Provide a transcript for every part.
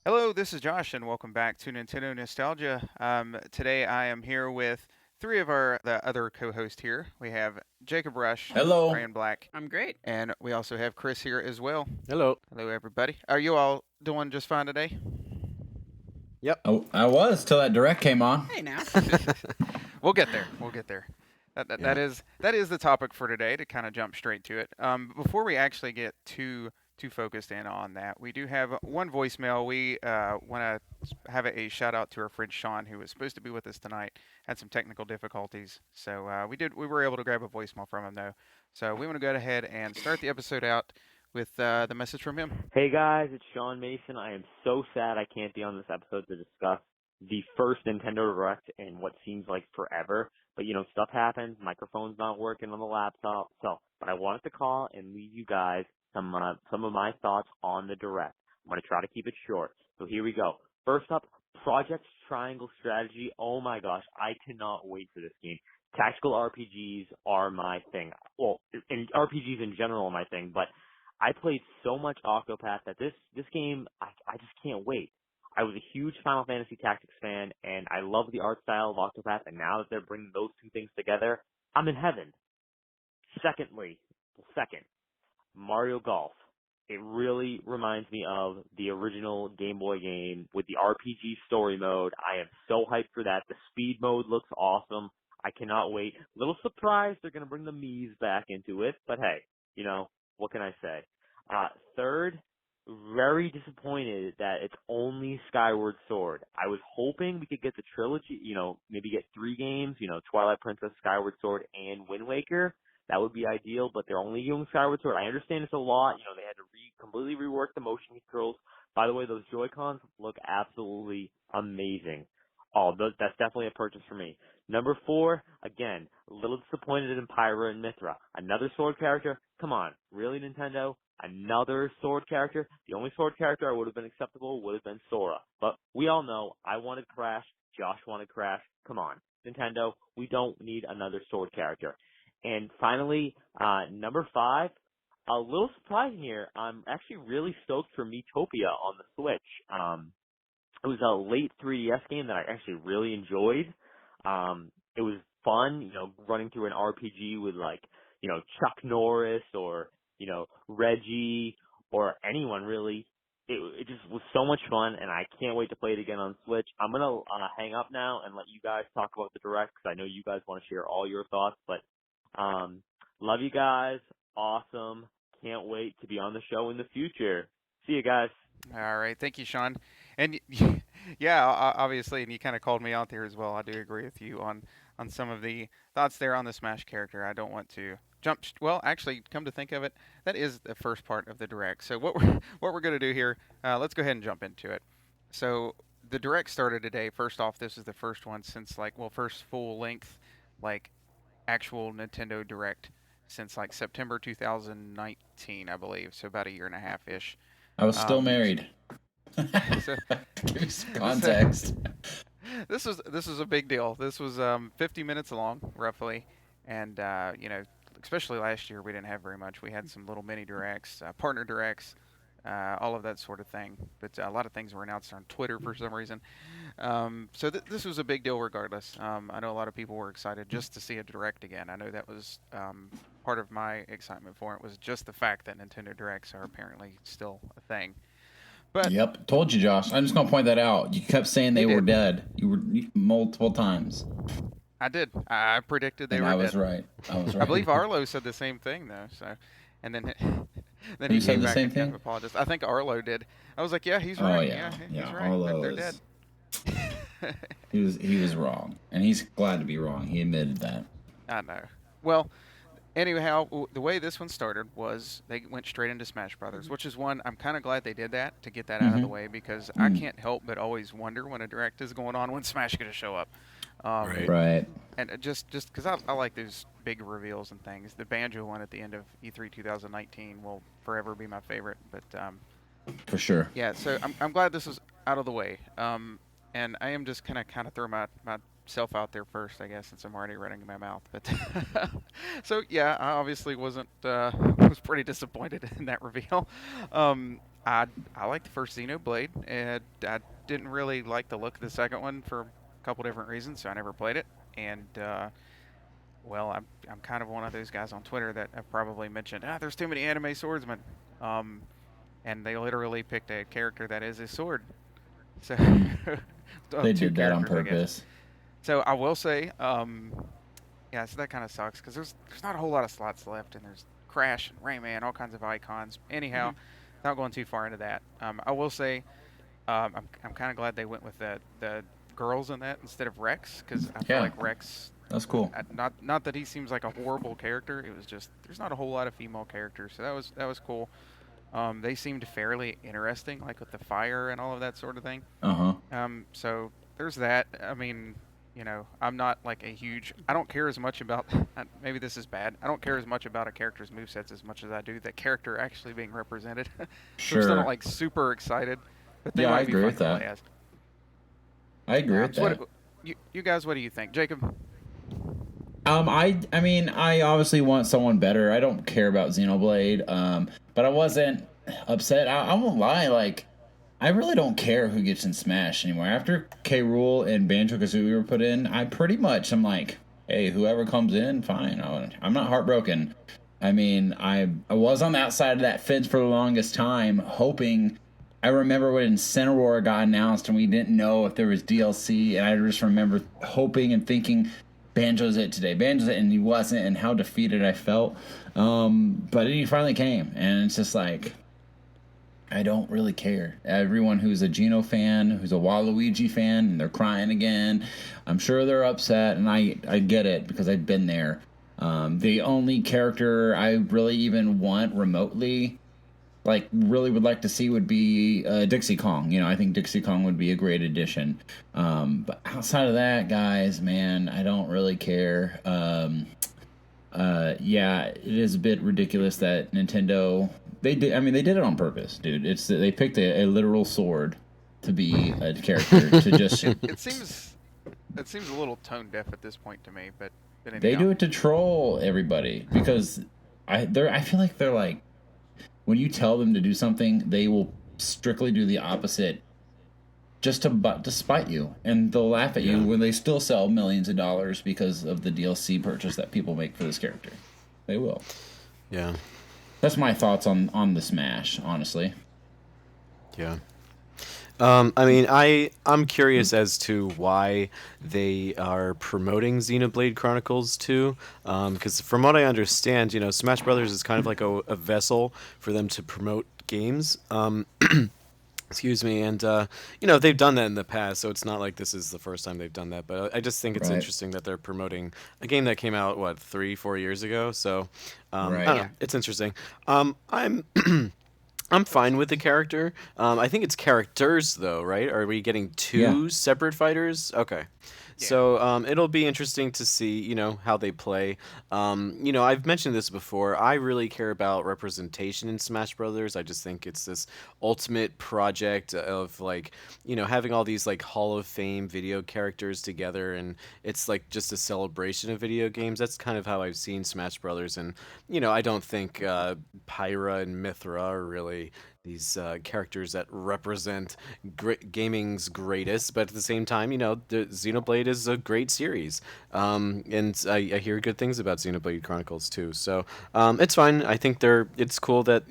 Hello, this is Josh, and welcome back to Nintendo Nostalgia. Today I am here with three of the other co-hosts here. We have Jacob Rush, Hello. Ryan Black, I'm great. and we also have Chris here as well. Hello. Hello, everybody. Are you all doing just fine today? Yep. Oh, I was till that direct came on. Hey now. We'll get there. We'll get there. That, that, Yeah. that is the topic for today. To kind of jump straight to it. Before we actually get too focused in on that, we do have one voicemail. We want to have a shout out to our friend Sean, who was supposed to be with us tonight. Had some technical difficulties, so we were able to grab a voicemail from him though. So we want to go ahead and start the episode out with the message from him. Hey guys, it's Sean Mason. I am so sad I can't be on this episode to discuss the first Nintendo Direct in what seems like forever. But stuff happens. Microphone's not working on the laptop. But I wanted to call and leave you guys some of my thoughts on the Direct. I'm gonna try to keep it short. So here we go. First up, Project Triangle Strategy. Oh my gosh, I cannot wait for this game. Tactical RPGs are my thing. Well, and RPGs in general are my thing, but I played so much Octopath that this game, I just can't wait. I was a huge Final Fantasy Tactics fan, and I love the art style of Octopath, and now that they're bringing those two things together, I'm in heaven. Second, Mario Golf. It really reminds me of the original Game Boy game with the RPG story mode. I am so hyped for that. The speed mode looks awesome. I cannot wait. Little surprised they're going to bring the Mii's back into it, but hey, what can I say? Third, very disappointed that it's only Skyward Sword. I was hoping we could get the trilogy, maybe get 3 games, Twilight Princess, Skyward Sword, and Wind Waker. That would be ideal, but they're only doing Skyward Sword. I understand it's a lot. They had to completely rework the motion controls. By the way, those Joy-Cons look absolutely amazing. Oh, that's definitely a purchase for me. Number 4, again, a little disappointed in Pyra and Mythra. Another sword character? Come on. Really, Nintendo? Another sword character? The only sword character I would have been acceptable would have been Sora. But we all know, I wanted Crash, Josh wanted Crash. Come on. Nintendo, we don't need another sword character. And finally, number 5, a little surprising here. I'm actually really stoked for Miitopia on the Switch. It was a late 3DS game that I actually really enjoyed. It was fun, running through an RPG with Chuck Norris or, Reggie or anyone really. It just was so much fun, and I can't wait to play it again on Switch. I'm going to hang up now and let you guys talk about the Direct because I know you guys want to share all your thoughts. But love you guys. Awesome. Can't wait to be on the show in the future. See you guys. All right, thank you, Sean. And yeah, obviously, and you kind of called me out there as well. I do agree with you on some of the thoughts there on the Smash character. I don't want to jump. Well, actually, come to think of it, that is the first part of the direct. So what we're going to do here? Let's go ahead and jump into it. So the direct started today. First off, this is the first one since first full length like actual Nintendo Direct since September 2019, I believe. So about a year and a half ish. I was still Um, married. so Give me some this, context. this was a big deal. This was 50 minutes long, roughly, and especially last year we didn't have very much. We had some little mini directs, partner directs, all of that sort of thing. But a lot of things were announced on Twitter for some reason. So this was a big deal, regardless. I know a lot of people were excited just to see a direct again. I know that was part of my excitement for it was just the fact that Nintendo Directs are apparently still a thing. But Yep, told you, Josh. I'm just gonna point that out. You kept saying they were dead. You were multiple times, I did. I predicted they and were I dead. was right. I was right. I believe Arlo said the same thing though. So, and then then Who he said came the back same and kind thing? of apologized. I think Arlo did. I was like, yeah, he's Oh right. yeah, He's yeah. right. Arlo They're is. dead. He was wrong, and he's glad to be wrong. He admitted that. I know. Well, anyhow, the way this one started was they went straight into Smash Brothers, which is one I'm kind of glad they did that to get that out of the Mm-hmm. way because I can't help but always wonder when a direct is going on when Smash is going to show up. Right. Right. And just because I like those big reveals and things. The Banjo one at the end of E3 2019 will forever be my favorite. But For sure. yeah, so I'm glad this is out of the way. And I am just gonna kind of throw myself out there first, I guess, since I'm already running my mouth. But so yeah, I obviously wasn't was pretty disappointed in that reveal. I like the first Xenoblade, and I didn't really like the look of the second one for a couple different reasons, so I never played it. And well, I'm kind of one of those guys on Twitter that have probably mentioned, there's too many anime swordsmen, um, and they literally picked a character that is a sword. So They two did that on characters, I guess. purpose. So I will say, yeah, so that kind of sucks because there's not a whole lot of slots left, and there's Crash and Rayman, all kinds of icons. Anyhow, not going too far into that. I will say, I'm kind of glad they went with the girls in that instead of Rex, because I feel Yeah, like Rex. that's cool. Not that he seems like a horrible character. It was just there's not a whole lot of female characters, so that was cool. They seemed fairly interesting, like with the fire and all of that sort of thing. Uh-huh. So there's that. I mean, I'm not like a huge. I don't care as much about. Maybe this is bad. I don't care as much about a character's movesets as much as I do the character actually being represented. So I'm still Sure. not like super excited, but they Yeah, I might be agree fun with to play that. as. I agree with So that. you guys, what do you think, Jacob? I mean, I obviously want someone better. I don't care about Xenoblade, but I wasn't upset. I won't lie, like, I really don't care who gets in Smash anymore. After K. Rool and Banjo-Kazooie were put in, I pretty much am like, hey, whoever comes in, fine. I'm not heartbroken. I mean, I was on the outside of that fence for the longest time, hoping. I remember when Incineroar got announced and we didn't know if there was DLC, and I just remember hoping and thinking, Banjo's it today, Banjo's it, and he wasn't, and how defeated I felt. But then he finally came, and it's just like, I don't really care. Everyone who's a Geno fan, who's a Waluigi fan, and they're crying again, I'm sure they're upset, and I get it because I've been there. The only character I really even want remotely, like really would like to see, would be Dixie Kong. I think Dixie Kong would be a great addition. But outside of that, guys, man, I don't really care. Yeah, it is a bit ridiculous that Nintendo, they did. I mean, they did it on purpose, dude. It's they picked a literal sword to be a character to just. It seems a little tone deaf at this point to me, but They anyhow. do it to troll everybody because I feel like they're like, when you tell them to do something, they will strictly do the opposite just to spite you, and they'll laugh at you when they still sell millions of dollars because of the DLC purchase that people make for this character. They will. Yeah. That's my thoughts on the Smash, honestly. Yeah. I mean, I'm curious as to why they are promoting Xenoblade Chronicles 2, because from what I understand, Smash Brothers is kind of like a vessel for them to promote games. Excuse me, and they've done that in the past, so it's not like this is the first time they've done that. But I just think it's Right. interesting that they're promoting a game that came out 3-4 years ago. So I Right. don't Yeah. know, it's interesting. I'm I'm fine with the character. I think it's characters though, right? Are we getting two separate fighters? Okay. Yeah. So it'll be interesting to see, how they play. I've mentioned this before. I really care about representation in Smash Brothers. I just think it's this ultimate project of like, having all these like Hall of Fame video characters together, and it's like just a celebration of video games. That's kind of how I've seen Smash Brothers, and I don't think Pyra and Mythra are really these characters that represent gaming's greatest, but at the same time, the Xenoblade is a great series, and I hear good things about Xenoblade Chronicles too. So it's fine. I think it's cool that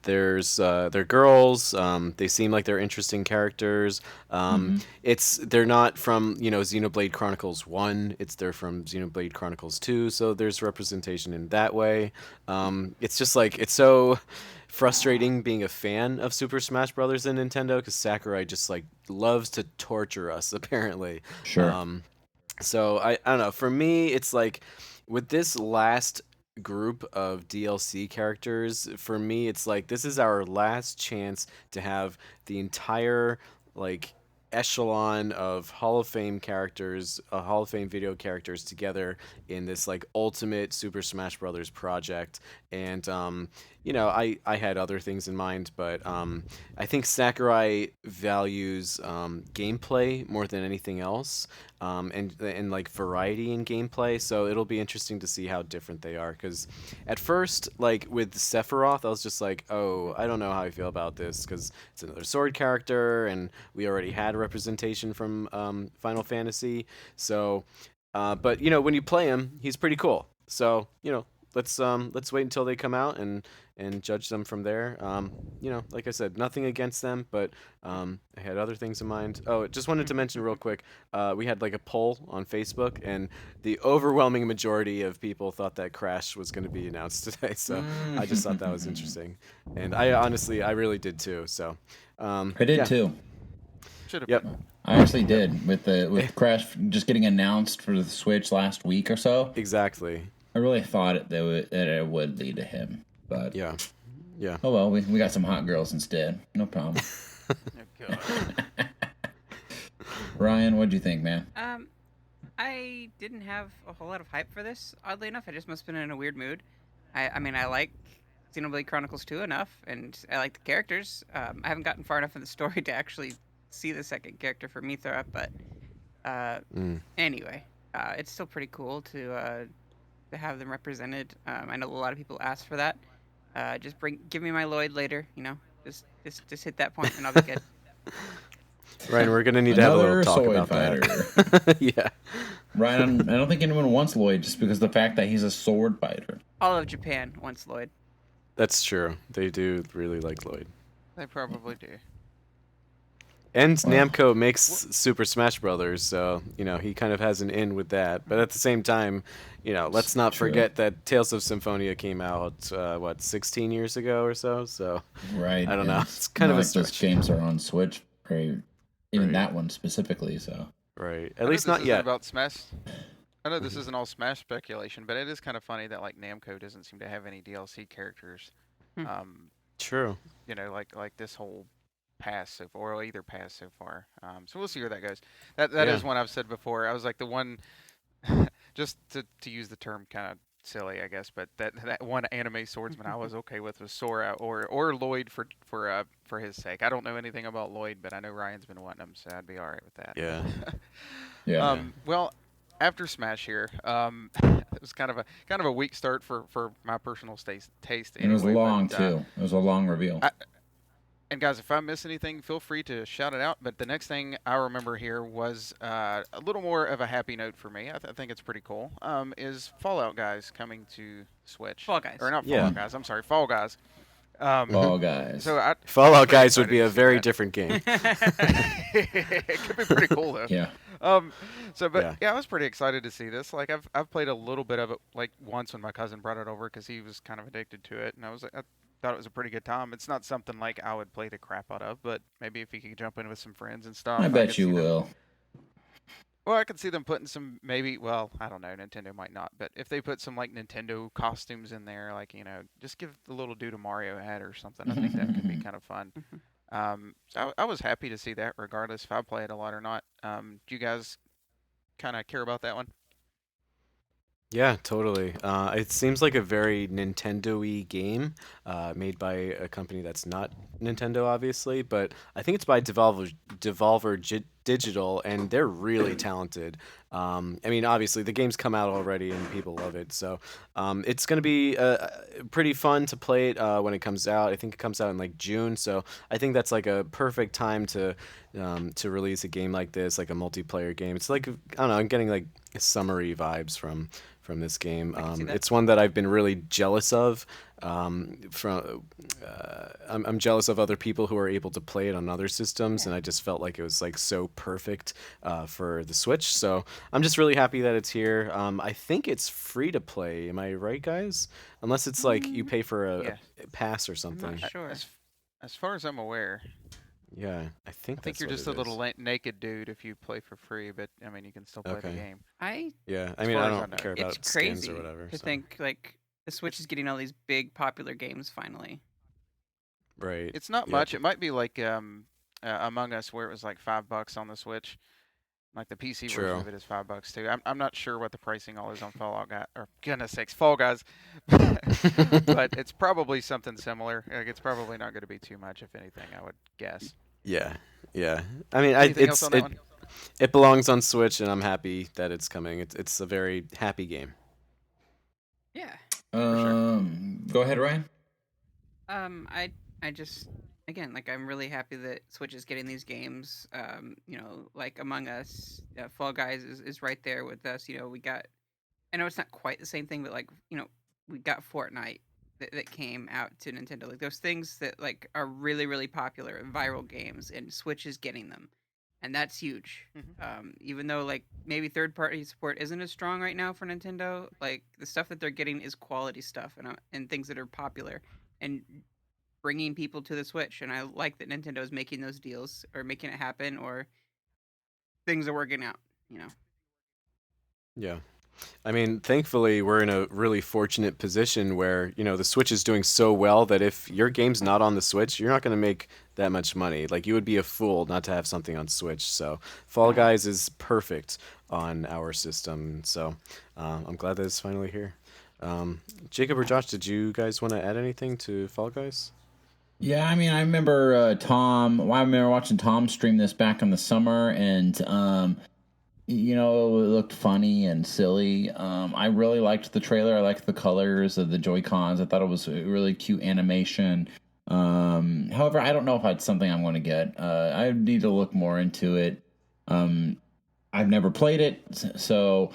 they're girls. They seem like they're interesting characters. They're not from Xenoblade Chronicles 1. They're from Xenoblade Chronicles 2. So there's representation in that way. It's just like it's so frustrating being a fan of Super Smash Brothers and Nintendo because Sakurai just like loves to torture us apparently. Sure. So I don't know. For me, it's like with this last group of DLC characters, for me, it's like this is our last chance to have the entire like echelon of Hall of Fame characters, Hall of Fame video characters together in this like ultimate Super Smash Brothers project. And I had other things in mind, but I think Sakurai values gameplay more than anything else, and like variety in gameplay. So it'll be interesting to see how different they are. Because at first, like with Sephiroth, I was just like, oh, I don't know how I feel about this because it's another sword character, and we already had representation from Final Fantasy. So, but when you play him, he's pretty cool. So let's wait until they come out and judge them from there. Like I said, nothing against them, but I had other things in mind. Oh, just wanted to mention real quick, we had like a poll on Facebook, and the overwhelming majority of people thought that Crash was going to be announced today. So I just thought that was interesting, and I really did too. So I did yeah. too. Should have Yep. been. I actually did with Crash just getting announced for the Switch last week or so. Exactly. I really thought that it would lead to him, but Yeah. Yeah. oh well, we got some hot girls instead. No problem. Oh, God. Ryan, what'd you think, man? I didn't have a whole lot of hype for this. Oddly enough, I just must have been in a weird mood. I mean, I like Xenoblade Chronicles 2 enough, and I like the characters. I haven't gotten far enough in the story to actually see the second character for Mythra, but anyway, it's still pretty cool to have them represented. I know a lot of people asked for that. Give me my Lloyd later. Just hit that point and I'll be good. Ryan, we're gonna need to have a little Another talk sword about fighter. that. Yeah. Ryan, I don't think anyone wants Lloyd just because of the fact that he's a sword fighter. All of Japan wants Lloyd. That's true. They do really like Lloyd. They probably do. And Wow. Namco makes Super Smash Brothers, so he kind of has an in with that. But at the same time, let's not True. forget that Tales of Symphonia came out 16 years ago or so. So Right. I don't know. and It's kind of not a like those stretch. games are on Switch, even Right. that one specifically. So Right. I At know least this not isn't yet. about Smash. I know this isn't all Smash speculation, but it is kind of funny that like Namco doesn't seem to have any DLC characters. Hmm. True. Like this whole pass so far, or either pass so far. So we'll see where that goes. That Yeah. is one I've said before. I was like the one, just to use the term kind of silly, I guess, but that one anime swordsman I was okay with was Sora or Lloyd for his sake. I don't know anything about Lloyd, but I know Ryan's been wanting him, so I'd be all right with that. Yeah. yeah. Well, after Smash here, it was kind of a weak start for my personal taste. And it was anyway, long but, too. It was a long reveal. And guys, if I miss anything, feel free to shout it out. But the next thing I remember here was a little more of a happy note for me. I think it's pretty cool. Is Fallout Guys coming to Switch? Fall Guys. Or not Yeah. Fallout Guys. I'm sorry, Fall Guys. Fall Guys. So I Fallout pretty Guys would be excited a to see very that. different game. It could be pretty cool though. Yeah. I was pretty excited to see this. Like I've played a little bit of it like once when my cousin brought it over because he was kind of addicted to it, and I thought it was a pretty good time. It's not something like I would play the crap out of, but maybe if you could jump in with some friends and stuff. I bet could you see them- will. Well, I could see them putting some maybe. Well, I don't know. Nintendo might not, but if they put some like Nintendo costumes in there, like just give the little dude a Mario hat or something. I think that could be kind of fun. So I was happy to see that, regardless if I play it a lot or not. Do you guys kind of care about that one? Yeah, totally. It seems like a very Nintendo-y game, made by a company that's not Nintendo, obviously, but I think it's by Devolver Digital, and they're really talented. I mean, obviously, the game's come out already, and people love it, so it's going to be pretty fun to play it when it comes out. I think it comes out in like June, so I think that's like a perfect time to release a game like this, like a multiplayer game. It's like, I don't know, I'm getting like summery vibes from this game. I can see that. It's one that I've been really jealous of. I'm jealous of other people who are able to play it on other systems, and I just felt like it was like so perfect for the Switch. So I'm just really happy that it's here. I think it's free to play. Am I right, guys? Unless it's like you pay for Yeah. a pass or something. not sure. As far as I'm aware, Yeah, I think I think that's you're what just it a little is. naked dude if you play for free, but I mean you can still play the Okay. game. Yeah, I As mean, far I as I don't know. care about It's skins crazy or whatever. to So. think like the Switch is getting all these big popular games finally. Right. It's not Yep. much. It might be like Among Us, where it was like $5 on the Switch. Like the PC version True. of it is $5 too. I'm not sure what the pricing all is on Fallout Guy or goodness sakes, Fall Guys, but it's probably something similar. Like, it's probably not going to be too much, if anything. I would guess. Yeah, yeah. I mean, Anything else on that one? it belongs on Switch, and I'm happy that it's coming. It's a very happy game. Yeah, for sure. Go ahead, Ryan. I just again like I'm really happy that Switch is getting these games. Like Among Us, Fall Guys is right there with us. We got. I know it's not quite the same thing, but like we got Fortnite that came out to Nintendo. Like those things that like are really really popular viral games, and Switch is getting them, and that's huge. Hmm. Even though like maybe third party support isn't as strong right now for Nintendo, like the stuff that they're getting is quality stuff and things that are popular and bringing people to the Switch. And I like that Nintendo is making those deals or making it happen or things are working out. You know. Yeah. I mean, thankfully, we're in a really fortunate position where, the Switch is doing so well that if your game's not on the Switch, you're not going to make that much money. Like, you would be a fool not to have something on Switch. So, Fall Guys is perfect on our system. So, I'm glad that it's finally here. Jacob or Josh, did you guys want to add anything to Fall Guys? Yeah, I mean, I remember Tom. Well, I remember watching Tom stream this back in the summer, and it looked funny and silly. I really liked the trailer. I liked the colors of the Joy Cons. I thought it was a really cute animation. However, I don't know if it's something I'm going to get. I need to look more into it. Um, I've never played it, so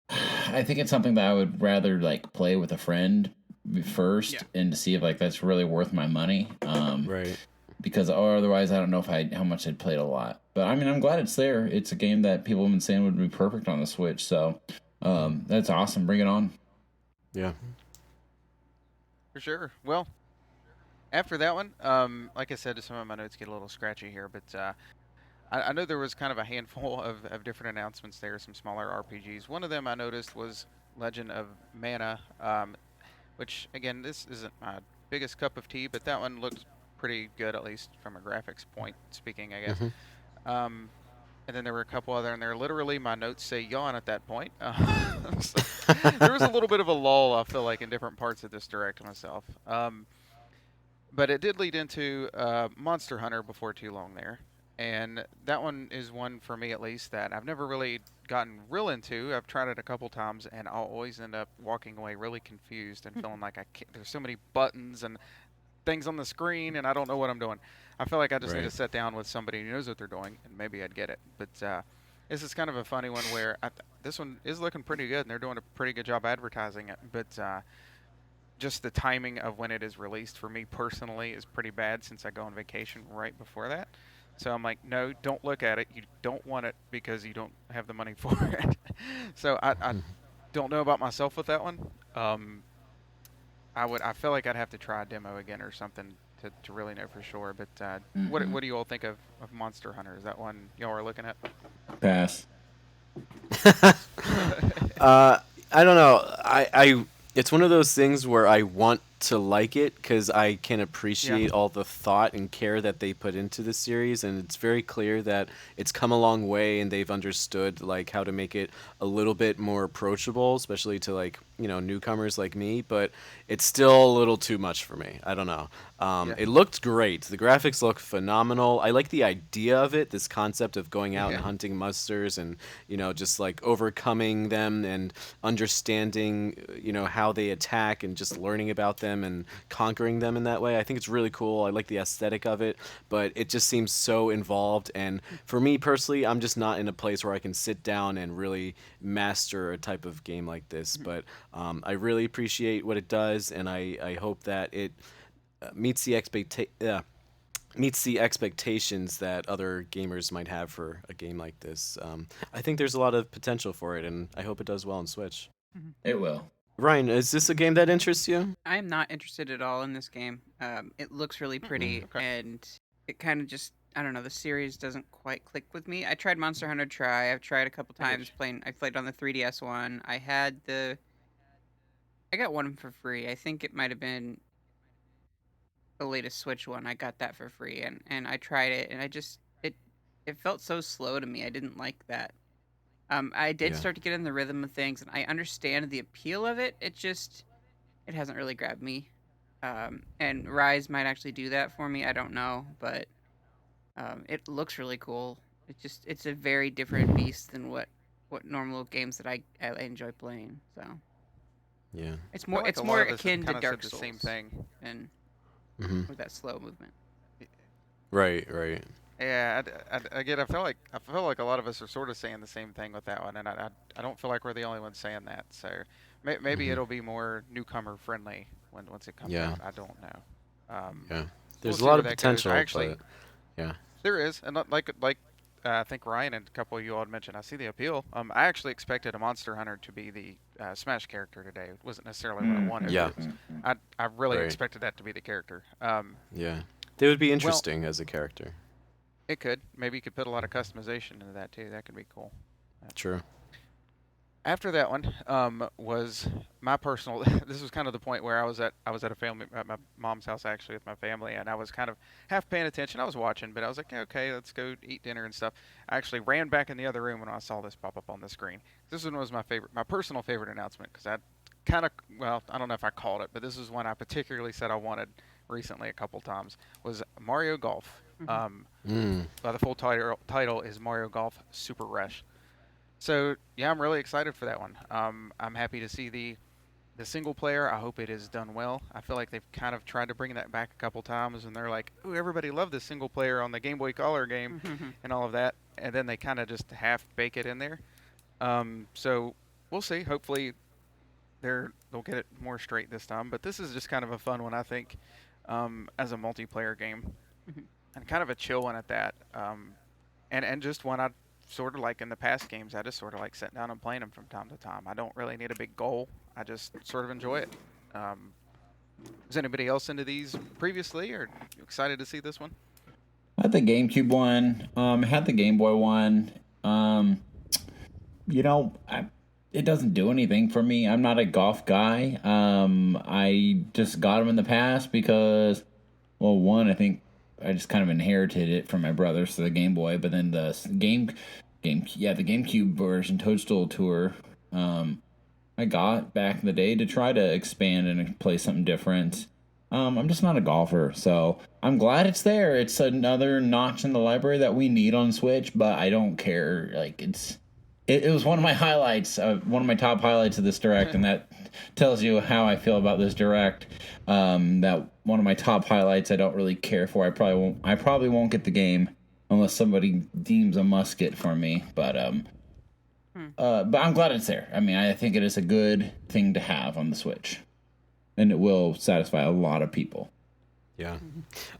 I think it's something that I would rather like play with a friend Yeah. first and to see if like that's really worth my money. Right. Because or otherwise I don't know if I how much I'd played a lot. But I mean I'm glad it's there. It's a game that people have been saying would be perfect on the Switch. So that's awesome. Bring it on. Yeah. For sure. Well, after that one, like I said, some of my notes get a little scratchy here, but I know there was kind of a handful of different announcements there, some smaller RPGs. One of them I noticed was Legend of Mana, which again, this isn't my biggest cup of tea, but that one looked pretty good, at least from a graphics point speaking, I guess. Hmm. Um, and then there were a couple other, and there literally my notes say yawn at that point. So there was a little bit of a lull, I feel like, in different parts of this direct myself. But it did lead into Monster Hunter before too long there. And that one is one for me at least that I've never really gotten real into. I've tried it a couple times and I'll always end up walking away really confused and feeling like there's so many buttons and things on the screen and I don't know what I'm doing. I feel like I just need to Right. sit down with somebody who knows what they're doing and maybe I'd get it. But this is kind of a funny one where this one is looking pretty good and they're doing a pretty good job advertising it. But just the timing of when it is released for me personally is pretty bad since I go on vacation right before that. So I'm like, no, don't look at it. You don't want it because you don't have the money for it. So I don't know about myself with that one. Um, I feel like I'd have to try a demo again or something to really know for sure. But Mm-mm. what do you all think of Monster Hunter? Is that one y'all are looking at? Pass. I don't know. It's one of those things where I want to like it because I can Yeah. appreciate all the thought and care that they put into the series, and it's very clear that it's come a long way and they've understood like how to make it a little bit more approachable, especially to like newcomers like me. But it's still a little too much for me. I don't know. Yeah. It looked great. The graphics look phenomenal. I like the idea of it, this concept of going out and Yeah. hunting monsters and, just like overcoming them and understanding, how they attack and just learning about them and conquering them in that way. I think it's really cool. I like the aesthetic of it, but it just seems so involved. And for me personally, I'm just not in a place where I can sit down and really master a type of game like this. But I really appreciate what it does, and I hope that it meets the meets the expectations that other gamers might have for a game like this. I think there's a lot of potential for it, and I hope it does well on Switch. Mhm. It will. Ryan, is this a game that interests you? I am not interested at all in this game. It looks really pretty, Okay. and it kind of just I don't know. The series doesn't quite click with me. I tried Monster Hunter Try. I've tried a couple I get times playing. I played on the 3DS one. I got one for free. I think it might have been the latest Switch one. I got that for free, and I tried it, and it it felt so slow to me. I didn't like that. I did Yeah. start to get in the rhythm of things, and I understand the appeal of it. It hasn't really grabbed me. And Rise might actually do that for me. I don't know, but it looks really cool. It's a very different beast than what normal games that I enjoy playing. So Yeah. it's I feel more like a it's lot more of us have akin to kind of said Dark the same Souls thing. and Hmm. with that slow movement. Right. Right. Yeah, again, I feel like a lot of us are sort of saying the same thing with that one, and I don't feel like we're the only ones saying that. So maybe Hmm. it'll be more newcomer friendly once it comes Yeah. out. I don't know. Yeah. So we'll There's a see lot where of that goes. I potential, actually but yeah. There is, and like I think Ryan and a couple of you all had mentioned, I see the appeal. I actually expected a Monster Hunter to be the Smash character today. It wasn't necessarily what I wanted, but Yeah. it was. I really Right. expected that to be the character. Yeah. They would be Well, interesting as a character. it could. Maybe you could put a lot of customization into that too. That could be cool. True. After that one was my personal. This was kind of the point where I was at a family at my mom's house actually with my family, and I was kind of half paying attention. I was watching, but I was like, okay, let's go eat dinner and stuff. I actually ran back in the other room when I saw this pop up on the screen. This one was my personal favorite announcement because I kind of, well, I don't know if I called it, but this is one I particularly said I wanted recently a couple times was Mario Golf. Hmm. Um, Mm. the full title is Mario Golf Super Rush. So yeah, I'm really excited for that one. I'm happy to see the single player. I hope it is done well. I feel like they've kind of tried to bring that back a couple times, and they're like, "Ooh, everybody loved this single player on the Game Boy Color game," and all of that, and then they kind of just half bake it in there. So we'll see. Hopefully they'll get it more straight this time. But this is just kind of a fun one, I think, as a multiplayer game, and kind of a chill one at that. And just one I sort of like in the past games. I just sort of like sitting down and playing them from time to time. I don't really need a big goal. I just sort of enjoy it. Um, is anybody else into these previously, or excited to see this one? I had the GameCube one. Had the Game Boy one. Um, it doesn't do anything for me. I'm not a golf guy. I just got them in the past because, well, one, I think I just kind of inherited it from my brothers to the Game Boy, but then the GameCube version, Toadstool Tour, I got back in the day to try to expand and play something different. I'm just not a golfer, so I'm glad it's there. It's another notch in the library that we need on Switch, but I don't care. Like it was one of my highlights, one of my top highlights of this direct, and that tells you how I feel about this direct. That one of my top highlights. I don't really care for. I probably won't get the game unless somebody deems a must get for me. But I'm glad it's there. I mean, I think it is a good thing to have on the Switch, and it will satisfy a lot of people. Yeah.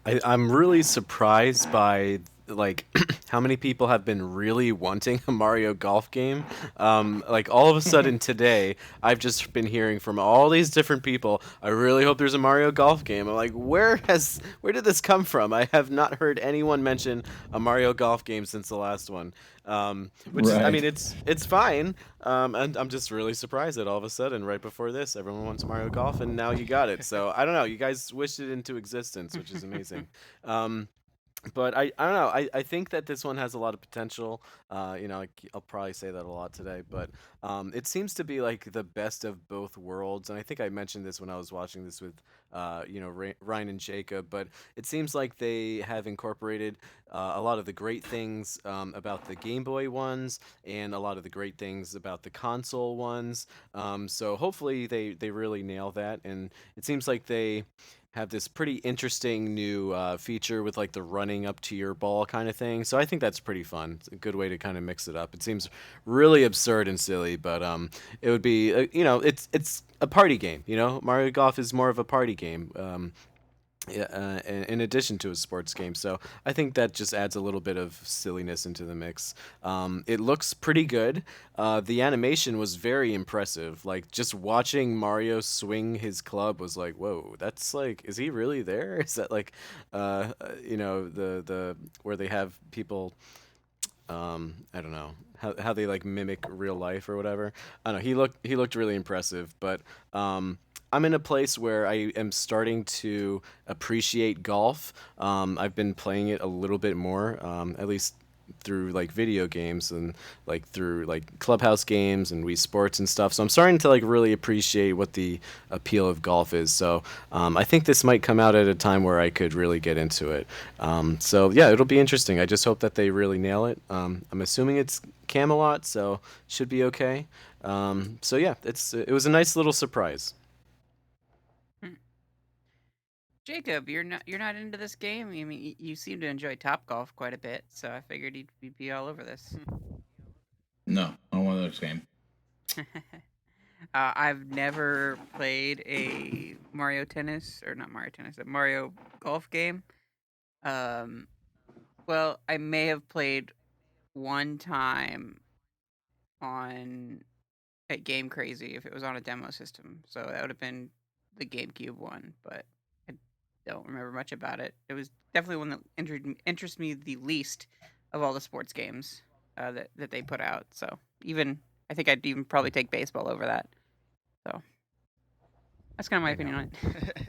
I'm really surprised by like how many people have been really wanting a Mario Golf game. Like all of a sudden today, I've just been hearing from all these different people. I really hope there's a Mario Golf game. I'm like, where did this come from? I have not heard anyone mention a Mario Golf game since the last one. Which is, I mean, Right. it's fine. And I'm just really surprised that all of a sudden, right before this, everyone wants Mario Golf, and now you got it. So I don't know. You guys wished it into existence, which is amazing. Um, but I don't know. I think that this one has a lot of potential. I'll probably say that a lot today, but it seems to be like the best of both worlds. And I think I mentioned this when I was watching this with, Ryan and Jacob. But it seems like they have incorporated a lot of the great things about the Game Boy ones and a lot of the great things about the console ones. So hopefully they really nail that. And it seems like they have this pretty interesting new feature with like the running up to your ball kind of thing. So I think that's pretty fun. It's a good way to kind of mix it up. It seems really absurd and silly, but it would be it's a party game. Mario Golf is more of a party game. Yeah, in addition to a sports game. So I think that just adds a little bit of silliness into the mix. It looks pretty good. The animation was very impressive. Like just watching Mario swing his club was like, whoa, that's like, is he really there? Is that like, the where they have people I don't know how they like mimic real life or whatever. I don't know. He looked really impressive, but I'm in a place where I am starting to appreciate golf. I've been playing it a little bit more, at least through like video games and like through like clubhouse games and Wii Sports and stuff. So I'm starting to like really appreciate what the appeal of golf is. So I think this might come out at a time where I could really get into it. So yeah, it'll be interesting. I just hope that they really nail it. I'm assuming it's Camelot, so should be okay. So yeah, it was a nice little surprise. Jacob, you're not into this game. I mean, you seem to enjoy Topgolf quite a bit, so I figured you'd be all over this. No, I don't want this game. I've never played a Mario Tennis, or not Mario Tennis, a Mario Golf game. Um, well, I may have played one time on at Game Crazy if it was on a demo system. So that would have been the GameCube one, but I don't remember much about it. It was definitely one that interests me the least of all the sports games that they put out. So even I think I'd even probably take baseball over that. So that's kind of my opinion on it.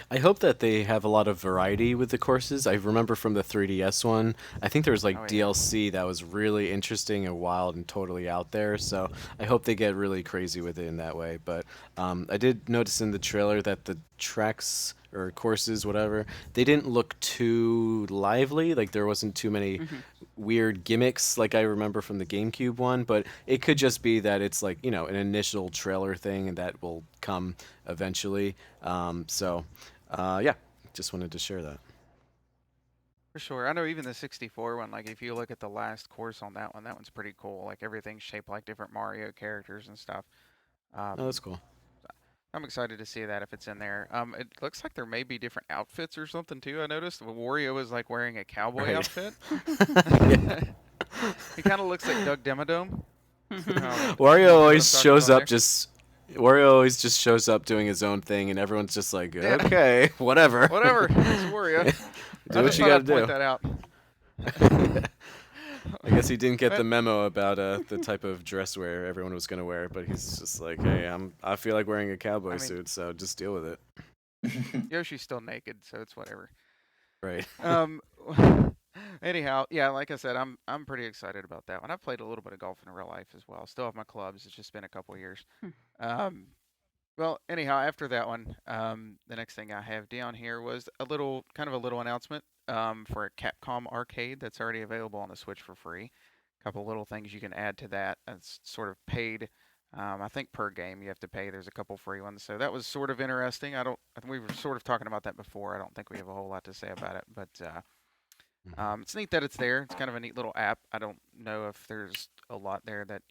I hope that they have a lot of variety with the courses. I remember from the 3DS one, I think there was like Oh, yeah. DLC that was really interesting and wild and totally out there. So I hope they get really crazy with it in that way. But I did notice in the trailer that the tracks or courses, whatever, they didn't look too lively. Like there wasn't too many weird gimmicks like I remember from the GameCube one. But it could just be that it's like, you know, an initial trailer thing and that will come eventually. Yeah, just wanted to share that. For sure. I know even the 64 one, like if you look at the last course on that one, that one's pretty cool. Like everything's shaped like different Mario characters and stuff. Oh, that's cool. I'm excited to see that if it's in there. It looks like there may be different outfits or something too. I noticed Wario is like wearing a cowboy Right. outfit. Yeah. He kind of looks like Doug Demodome. Wario always I'm talking shows about up just. Wario always just shows up doing his own thing, and everyone's just like, Yeah. okay, whatever. Whatever, it's Wario. Do I what just you thought gotta I'd point do. that out. I guess he didn't get the memo about the type of dress wear everyone was gonna wear, but he's just like, hey, I feel like wearing a cowboy I mean- suit, so just deal with it. Yoshi's still naked, so it's whatever. Right. Um, anyhow, yeah, like I said, I'm pretty excited about that one. I've played a little bit of golf in real life as well. Still have my clubs. It's just been a couple years. Um, well, anyhow, after that one, the next thing I have down here was a little announcement for a Capcom arcade that's already available on the Switch for free. A couple little things you can add to that. It's sort of paid. I think per game you have to pay. There's a couple free ones, so that was sort of interesting. I think we were sort of talking about that before. I don't think we have a whole lot to say about it, but it's neat that it's there. It's kind of a neat little app. I don't know if there's a lot there that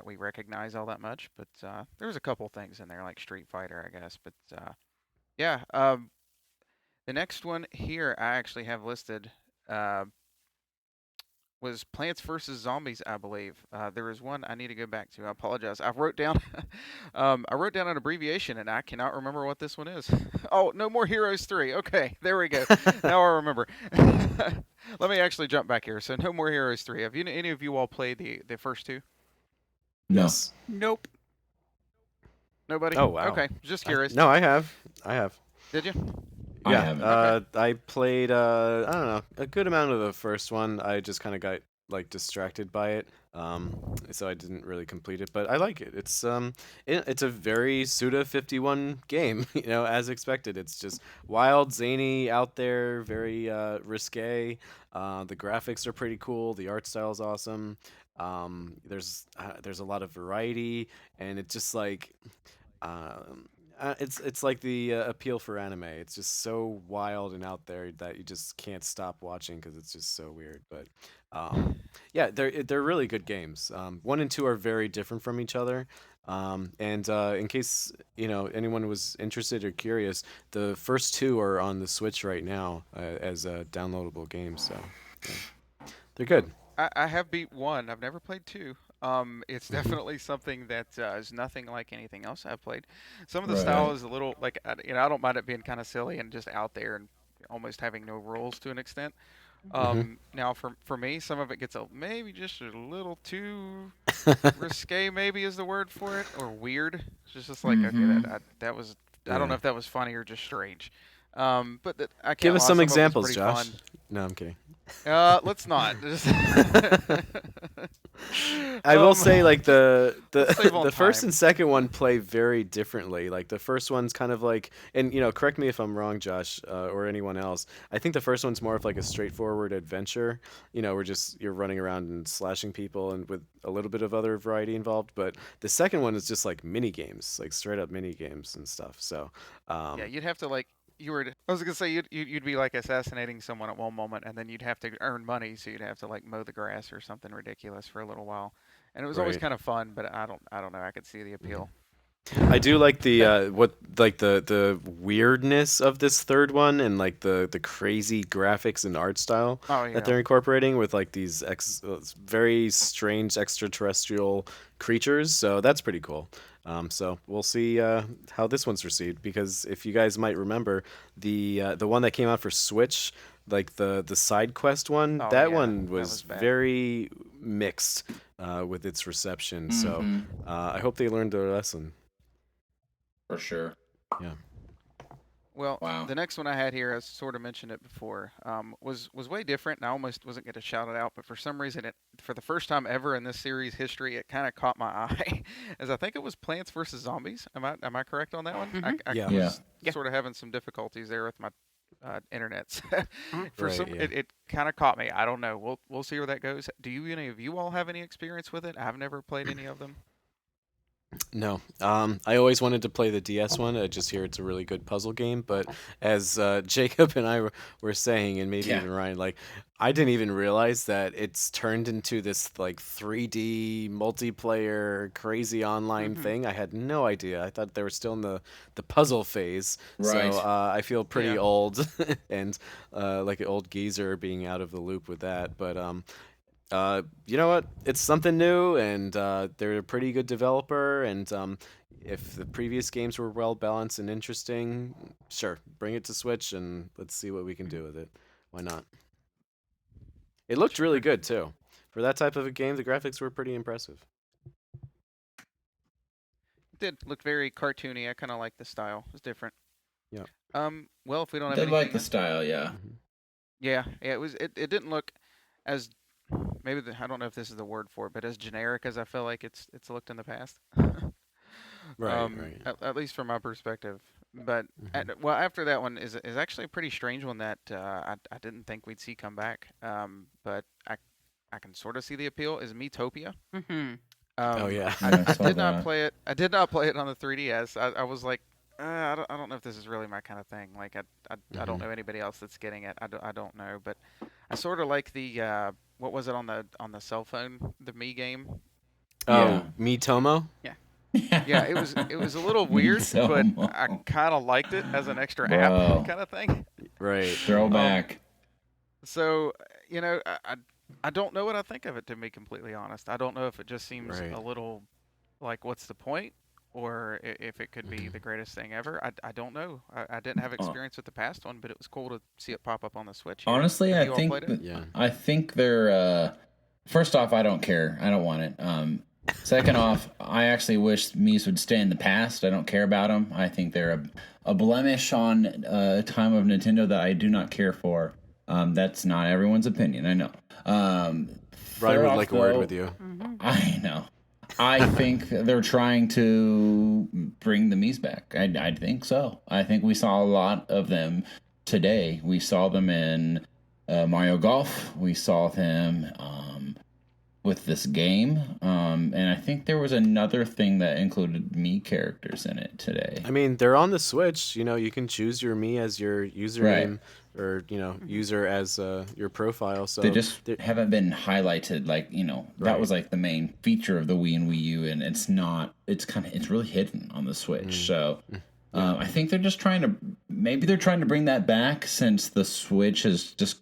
we recognize all that much, but there's a couple things in there like Street Fighter, I guess. But yeah, the next one here I actually have listed was Plants vs Zombies, I believe. There was one I need to go back to. I apologize. I wrote down an abbreviation and I cannot remember what this one is. Oh, No More Heroes 3. Okay, there we go. Now I remember. Let me actually jump back here. So No More Heroes 3. Have any of you all played the first two? No. Yes. Nope. Nobody? Oh, wow. Okay, just curious. No, I have. Did you? I Yeah, haven't. I played I don't know, a good amount of the first one. I just kind of got like distracted by it, so I didn't really complete it. But I like it. It's a very Suda 51 game, you know, as expected. It's just wild, zany, out there, very risque. The graphics are pretty cool. The art style is awesome. There's a lot of variety, and it's just like. It's like the appeal for anime. It's just so wild and out there that you just can't stop watching because it's just so weird. But yeah, they're really good games. 1 and 2 are very different from each other. And in case you know anyone was interested or curious, the first 2 are on the Switch right now as downloadable games. So yeah. They're good. I have beat 1. I've never played 2. It's definitely something that is nothing like anything else I've played. Some of the style Right. is a little like I don't mind it being kind of silly and just out there and almost having no rules to an extent. Now for me, some of it gets maybe just a little too risque, maybe is the word for it, or weird. It's just like okay, Mhm. that was I don't know if that was funny or just strange. I Give can't us lie, some some of it was examples, pretty Josh. fun. No, I'm kidding. Let's not. I will say, like let's save on the first time. and second one play very differently. Like the first one's kind of like, and correct me if I'm wrong, Josh, or anyone else. I think the first one's more of like a straightforward adventure. Where you're running around and slashing people, and with a little bit of other variety involved. But the second one is just like mini games, like straight up mini games and stuff. So, Yeah, you'd have to like I was gonna say you'd be like assassinating someone at one moment, and then you'd have to earn money, so you'd have to like mow the grass or something ridiculous for a little while, and it was always right. kind of fun. But I don't know. I could see the appeal. I do like the weirdness of this third one, and like the crazy graphics and art style Oh that yeah. they're incorporating with like these very strange extraterrestrial creatures. So that's pretty cool. So we'll see how this one's received, because if you guys might remember, the one that came out for Switch, like the side quest one, Oh that yeah. one That was was bad. very mixed with its reception. So Mhm. I hope they learned their lesson. For sure. Yeah. Well, Wow. the next one I had here, I sort of mentioned it before, was way different, and I almost wasn't going to shout it out, but for some reason, for the first time ever in this series history, it kind of caught my eye, as I think it was Plants vs Zombies. Am I correct on that one? Mhm. I Yeah. Yeah. was Yeah. sort of having some difficulties there with my internets. Mhm. For Right. some, Yeah. it kind of caught me. I don't know. We'll see where that goes. Do you any of you all have any experience with it? I've never played any of them. No. I always wanted to play the DS one. I just hear it's a really good puzzle game. But as Jacob and I were saying, and maybe Yeah. even Ryan, like I didn't even realize that it's turned into this like 3D multiplayer crazy online Mhm. thing. I had no idea. I thought they were still in the puzzle phase. Right. So I feel pretty Yeah. old and like an old geezer being out of the loop with that. But you know what? It's something new, and they're a pretty good developer. And if the previous games were well balanced and interesting, sure, bring it to Switch and let's see what we can do with it. Why not? It looked really Sure. good too. For that type of a game, the graphics were pretty impressive. It did look very cartoony. I kind of like the style. It was different. Yeah. Well, if we don't have Did like anything, the style, yeah. Mhm. yeah, yeah, it was. It didn't look as I don't know if this is the word for it, but as generic as I feel like it's looked in the past. Right, right. At least from my perspective. But Mhm. well, after that one is actually a pretty strange one that I didn't think we'd see come back. But I can sort of see the appeal. Is Miitopia. Mhm. Oh Um, yeah. Yeah, I I saw did not that. play it. I did not play it on the 3DS. I was like, I don't know if this is really my kind of thing. Like, I don't Mhm. know anybody else that's getting it. I don't know, but I sort of like the what was it on the cell phone, the Me game. Oh, Yeah. Miitomo? Yeah. Yeah, it was a little Me weird, so but much. I kind of liked it as an extra app Bro. kind of thing. Right. Throwback. So you know, I don't know what I think of it, to be completely honest. I don't know if it just seems Right. a little like what's the point, or if it could be Mhm. the greatest thing ever. I don't know. I didn't have Uh, experience with the past one, but it was cool to see it pop up on the Switch here. Honestly, Have I you all played think it? Yeah. I think they're first off, I don't care. I don't want it. Second off, I actually wish Mies would stay in the past. I don't care about them. I think they're a blemish on time of Nintendo that I do not care for. That's not everyone's opinion. I know. Ryan Third would off, like a word though, with you. Mhm. I know. I think they're trying to bring the Mies back. I think so. I think we saw a lot of them today. We saw them in Mario Golf. We saw them with this game. And I think there was another thing that included me characters in it today. I mean, they're on the Switch. You can choose your me as your Right. username, or Mhm. user as your profile. So They just they're- haven't been highlighted like, that Right. was like the main feature of the Wii and Wii U, and it's really hidden on the Switch. So Mm. Yeah. I think they're trying to bring that back, since the Switch is just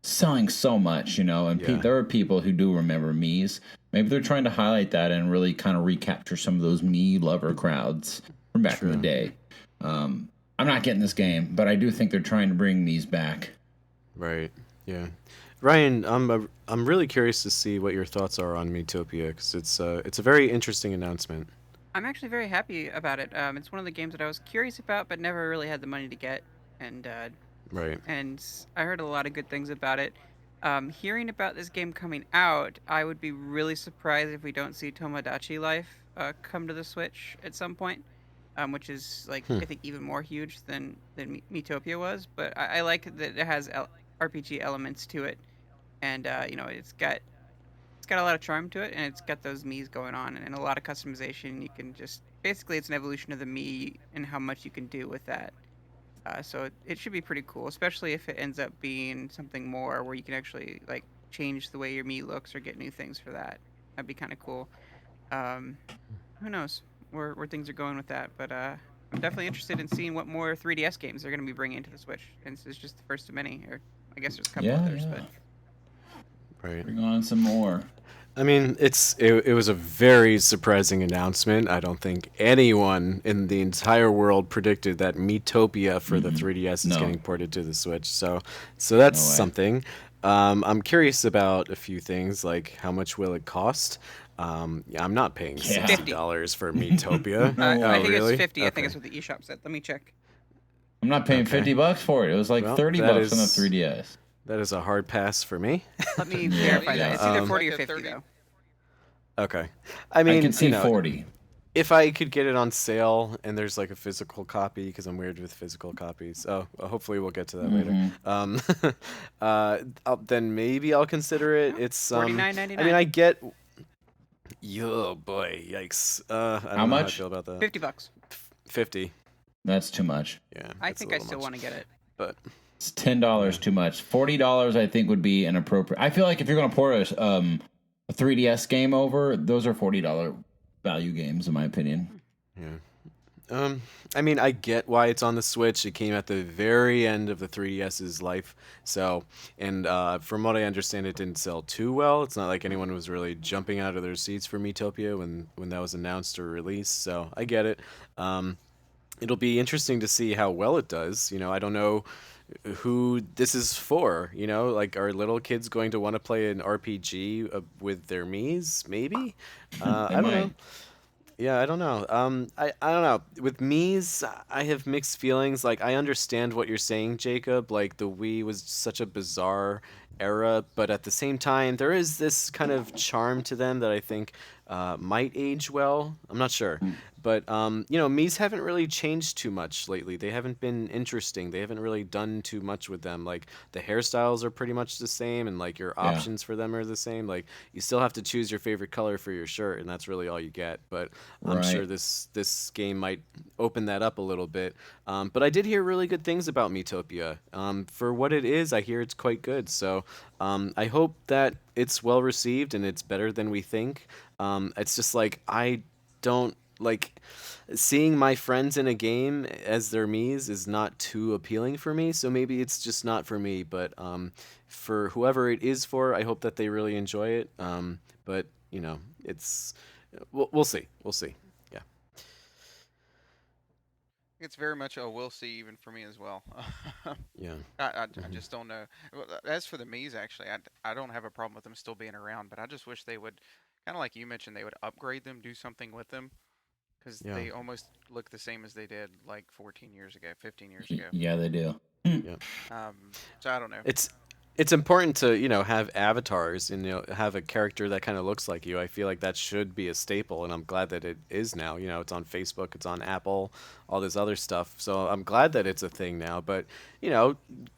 selling so much, and Yeah. there are people who do remember Mii's. Maybe they're trying to highlight that and really kind of recapture some of those Mii lover crowds from back in the True. day. I'm not getting this game, but I do think they're trying to bring Mii's back. Right. Yeah. Ryan, I'm really curious to see what your thoughts are on Miitopia, because it's a very interesting announcement. I'm actually very happy about it. It's one of the games that I was curious about, but never really had the money to get. and Right. I heard a lot of good things about it. Hearing about this game coming out, I would be really surprised if we don't see Tomodachi Life come to the Switch at some point, which is like Hmm. I think even more huge than Miitopia was. But I like that it has RPG elements to it, and it's got a lot of charm to it, and it's got those Miis going on, and a lot of customization. You can just basically it's an evolution of the Mii and how much you can do with that. So it should be pretty cool, especially if it ends up being something more where you can actually like change the way your Mii looks or get new things for that. That'd be kind of cool. Um, who knows where things are going with that? But I'm definitely interested in seeing what more 3DS games they're going to be bringing to the Switch. And this is just the first of many, or I guess there's a couple Yeah, others, yeah. but Right. Bring on some more. I mean, it was a very surprising announcement. I don't think anyone in the entire world predicted that Miitopia for the 3DS is No. getting ported to the Switch. So that's No way. something. I'm curious about a few things, like how much will it cost? Yeah, I'm not paying Yeah. $60 for Miitopia. No way. I think really? it's 50. I think Okay. it's what the eShop said. Let me check. I'm not paying Okay. $50 for it. It was like Well, 30 that bucks on the is- 3DS. That is a hard pass for me. Let me Yeah, verify yeah. that. It's either 40 or Like a 50 30 though. Okay. I mean, I can see you know, 40. if I could get it on sale and there's like a physical copy, because I'm weird with physical copies. Oh, hopefully we'll get to that later. Then maybe I'll consider it. It's $49.99. I mean, I get. Yo, boy, yikes. I don't know how I much? feel about that. $50. 50. That's too much. Yeah. I it's a think I little still much. want to get it. But It's $10 too much. $40 I think would be an appropriate. I feel like if you're going to port a 3DS game over, those are $40 value games in my opinion. yeah. I mean, I get why it's on the Switch. It came at the very end of the 3DS's life. So, and from what I understand, it didn't sell too well. It's not like anyone was really jumping out of their seats for Miitopia when that was announced or released. So I get it. It'll be interesting to see how well it does. You know, I don't know who this is for. You know, like are little kids going to want to play an RPG with their Miis? Maybe. I don't know. might. Yeah, I don't know. I don't know. With Mii's, I have mixed feelings. Like, I understand what you're saying, Jacob. Like, the Wii was such a bizarre era, but at the same time, there is this kind of charm to them that I think might age well. I'm not sure. But, you know, Mii's haven't really changed too much lately. They haven't been interesting. They haven't really done too much with them. Like, the hairstyles are pretty much the same, and, like, your Yeah. options for them are the same. Like, you still have to choose your favorite color for your shirt, and that's really all you get. But I'm sure Right. this game might open that up a little bit. But I did hear really good things about Miitopia. For what it is, I hear it's quite good. So I hope that it's well received and it's better than we think. It's just like I don't like seeing my friends in a game as their Miis is not too appealing for me. So maybe it's just not for me. But for whoever it is for, I hope that they really enjoy it. But you know, it's we'll see. We'll see. Yeah. It's very much a we'll see even for me as well. Yeah. I just don't know. Well, as for the Mii's, actually, I don't have a problem with them still being around, but I just wish they would, kind of like you mentioned, they would upgrade them, do something with them, because Yeah. they almost look the same as they did like 14 years ago, 15 years ago. Yeah, they do. So I don't know. It's important to, you know, have avatars and, you know, have a character that kind of looks like you. I feel like that should be a staple, and I'm glad that it is now. You know, it's on Facebook, it's on Apple, all this other stuff. So I'm glad that it's a thing now. But, you know,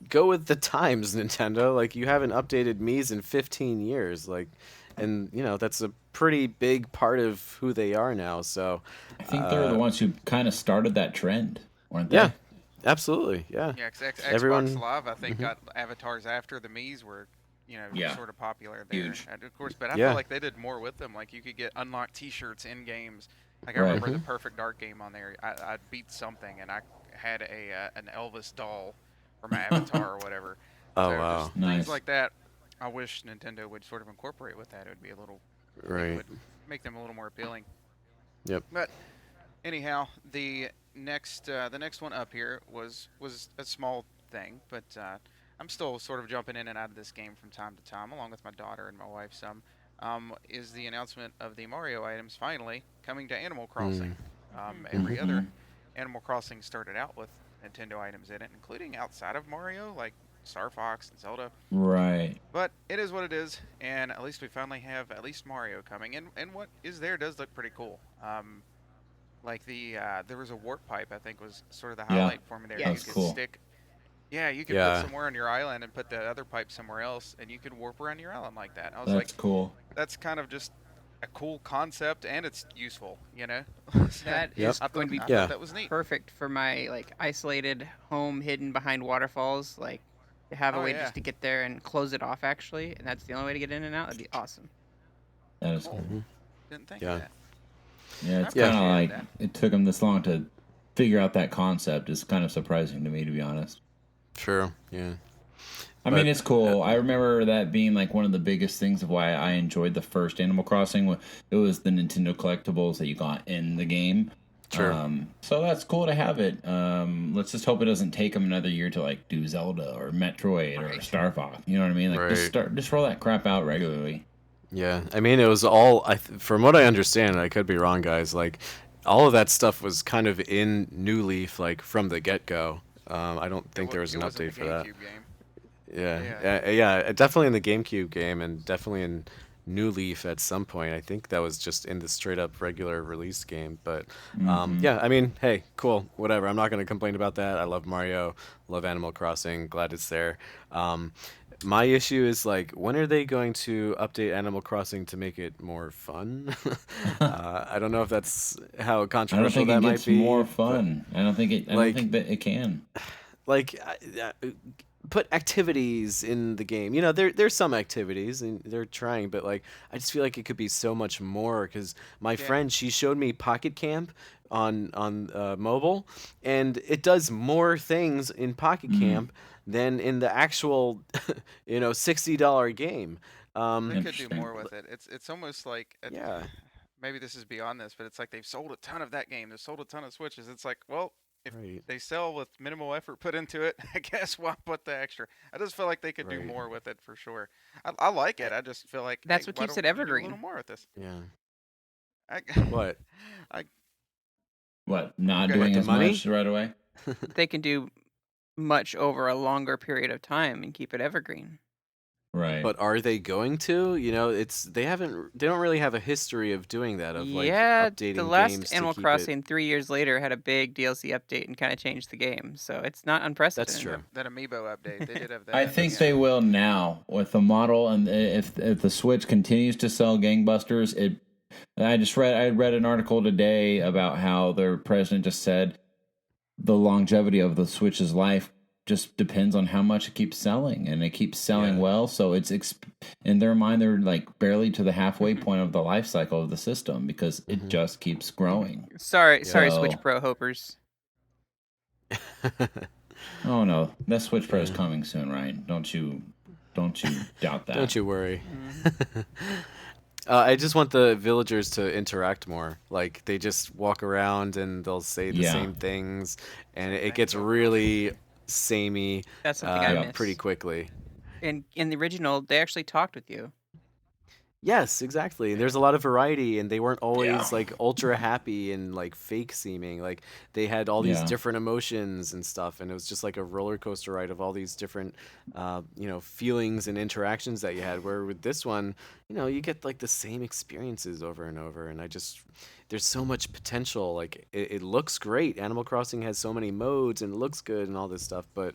go with the times, Nintendo. Like, you haven't updated Mii's in 15 years. Like, and, you know, that's a pretty big part of who they are now. So, I think they're the ones who kind of started that trend, weren't they? yeah, absolutely. Yeah. Yeah, 'cause Xbox Everyone- Live, I think, got avatars after the Mii's were, Yeah. sort of popular there. Huge. And of course, but I Yeah. feel like they did more with them. Like you could get unlocked T-shirts in games. Like I Right. remember the Perfect Dark game on there. I beat something, and I had an Elvis doll for my avatar or whatever. Oh, So wow. just Nice. things like that. I wish Nintendo would sort of incorporate with that. It would be a little, it Right. would make them a little more appealing. Yep. But anyhow, the next one up here was a small thing, but I'm still sort of jumping in and out of this game from time to time, along with my daughter and my wife. Some is the announcement of the Mario items finally coming to Animal Crossing. Every other Animal Crossing started out with Nintendo items in it, including outside of Mario, like Star Fox and Zelda. Right. But it is what it is, and at least we finally have at least Mario coming. And what is there does look pretty cool. Like there was a warp pipe I think was sort of the Yeah, highlight for me there. that You was Yes. could cool. stick, yeah, you could put Yeah. somewhere on your island and put the other pipe somewhere else, and you could warp around your island like that. I was like, That's cool. that's kind of just a cool concept, and it's useful, you know. That Yep. is going to be I thought Yeah. that was neat. perfect for my like isolated home hidden behind waterfalls. Like to have a Oh way yeah, just to get there and close it off actually, and that's the only way to get in and out. That'd be awesome. That is cool. cool. Mhm. Didn't think Yeah. of that. Yeah, it's I kind of appreciate like that. it took them this long to figure out that concept. It's kind of surprising to me, to be honest. True. Yeah. I But mean, it's cool. I remember that being like one of the biggest things of why I enjoyed the first Animal Crossing. It was the Nintendo collectibles that you got in the game. Sure. So that's cool to have it. Let's just hope it doesn't take them another year to like do Zelda or Metroid or Right. Star Fox. You know what I mean? Like just roll that crap out regularly. Yeah, I mean, it was all. From what I understand, I could be wrong, guys. Like, all of that stuff was kind of in New Leaf, like from the get go. I don't think there was an It wasn't update the for that. GameCube game. Yeah, Yeah. yeah, definitely in the GameCube game, and definitely in New Leaf at some point. I think that was just in the straight up regular release game. But yeah, I mean, hey, cool, whatever. I'm not gonna complain about that. I love Mario, love Animal Crossing. Glad it's there. My issue is like, when are they going to update Animal Crossing to make it more fun? I don't know if that's how I don't controversial think that it might gets be, more but fun. I don't think it. I don't like, think that it can. like put activities in the game. You know, there's some activities and they're trying, but like I just feel like it could be so much more. Because my Yeah. friend, she showed me Pocket Camp on mobile, and it does more things in Pocket Camp than in the actual $60 game. They could do Interesting. more with it. It's almost like Yeah, maybe this is beyond this, but it's like they've sold a ton of that game. They've sold a ton of Switches. It's like, well, if right, they sell with minimal effort put into it, I guess why put the extra? I just feel like they could do right. more with it for sure. I like it. I just feel like, hey, That's what why keeps don't it you do a little evergreen. more with this? Yeah. I, What? I What? Not Go doing ahead. The as money? much right away. They can do much over a longer period of time and keep it evergreen. Right. But are they going to? You know, they don't really have a history of doing that, of like Yeah, the updating last games to Animal keep it. Crossing 3 years later had a big DLC update and kind of changed the game, so it's not That's unprecedented. true. that amiibo update, they did have I that. think Yeah. they will now with the model, and if the Switch continues to sell gangbusters, it. I read an article today about how their president just said the longevity of the Switch's life just depends on how much it keeps selling, and it keeps selling Yeah. well. So in their mind, they're like barely to the halfway point of the life cycle of the system because it just keeps growing. Sorry, Yeah. Switch So, Pro hopers. oh no, that Switch Pro is Yeah. coming soon, Ryan. Don't you doubt that? Don't you worry. Mm. I just want the villagers to interact more. Like they just walk around and they'll say the Yeah. same things, and Same it gets things over and over. really samey That's something I miss. pretty quickly. In the original, they actually talked with you. Yes, exactly. There's a lot of variety, and they weren't always Yeah. like ultra happy and like fake seeming. Like they had all these Yeah. different emotions and stuff, and it was just like a roller coaster ride of all these different, feelings and interactions that you had. Where with this one, you get like the same experiences over and over, and there's so much potential. Like it looks great. Animal Crossing has so many modes and it looks good and all this stuff, but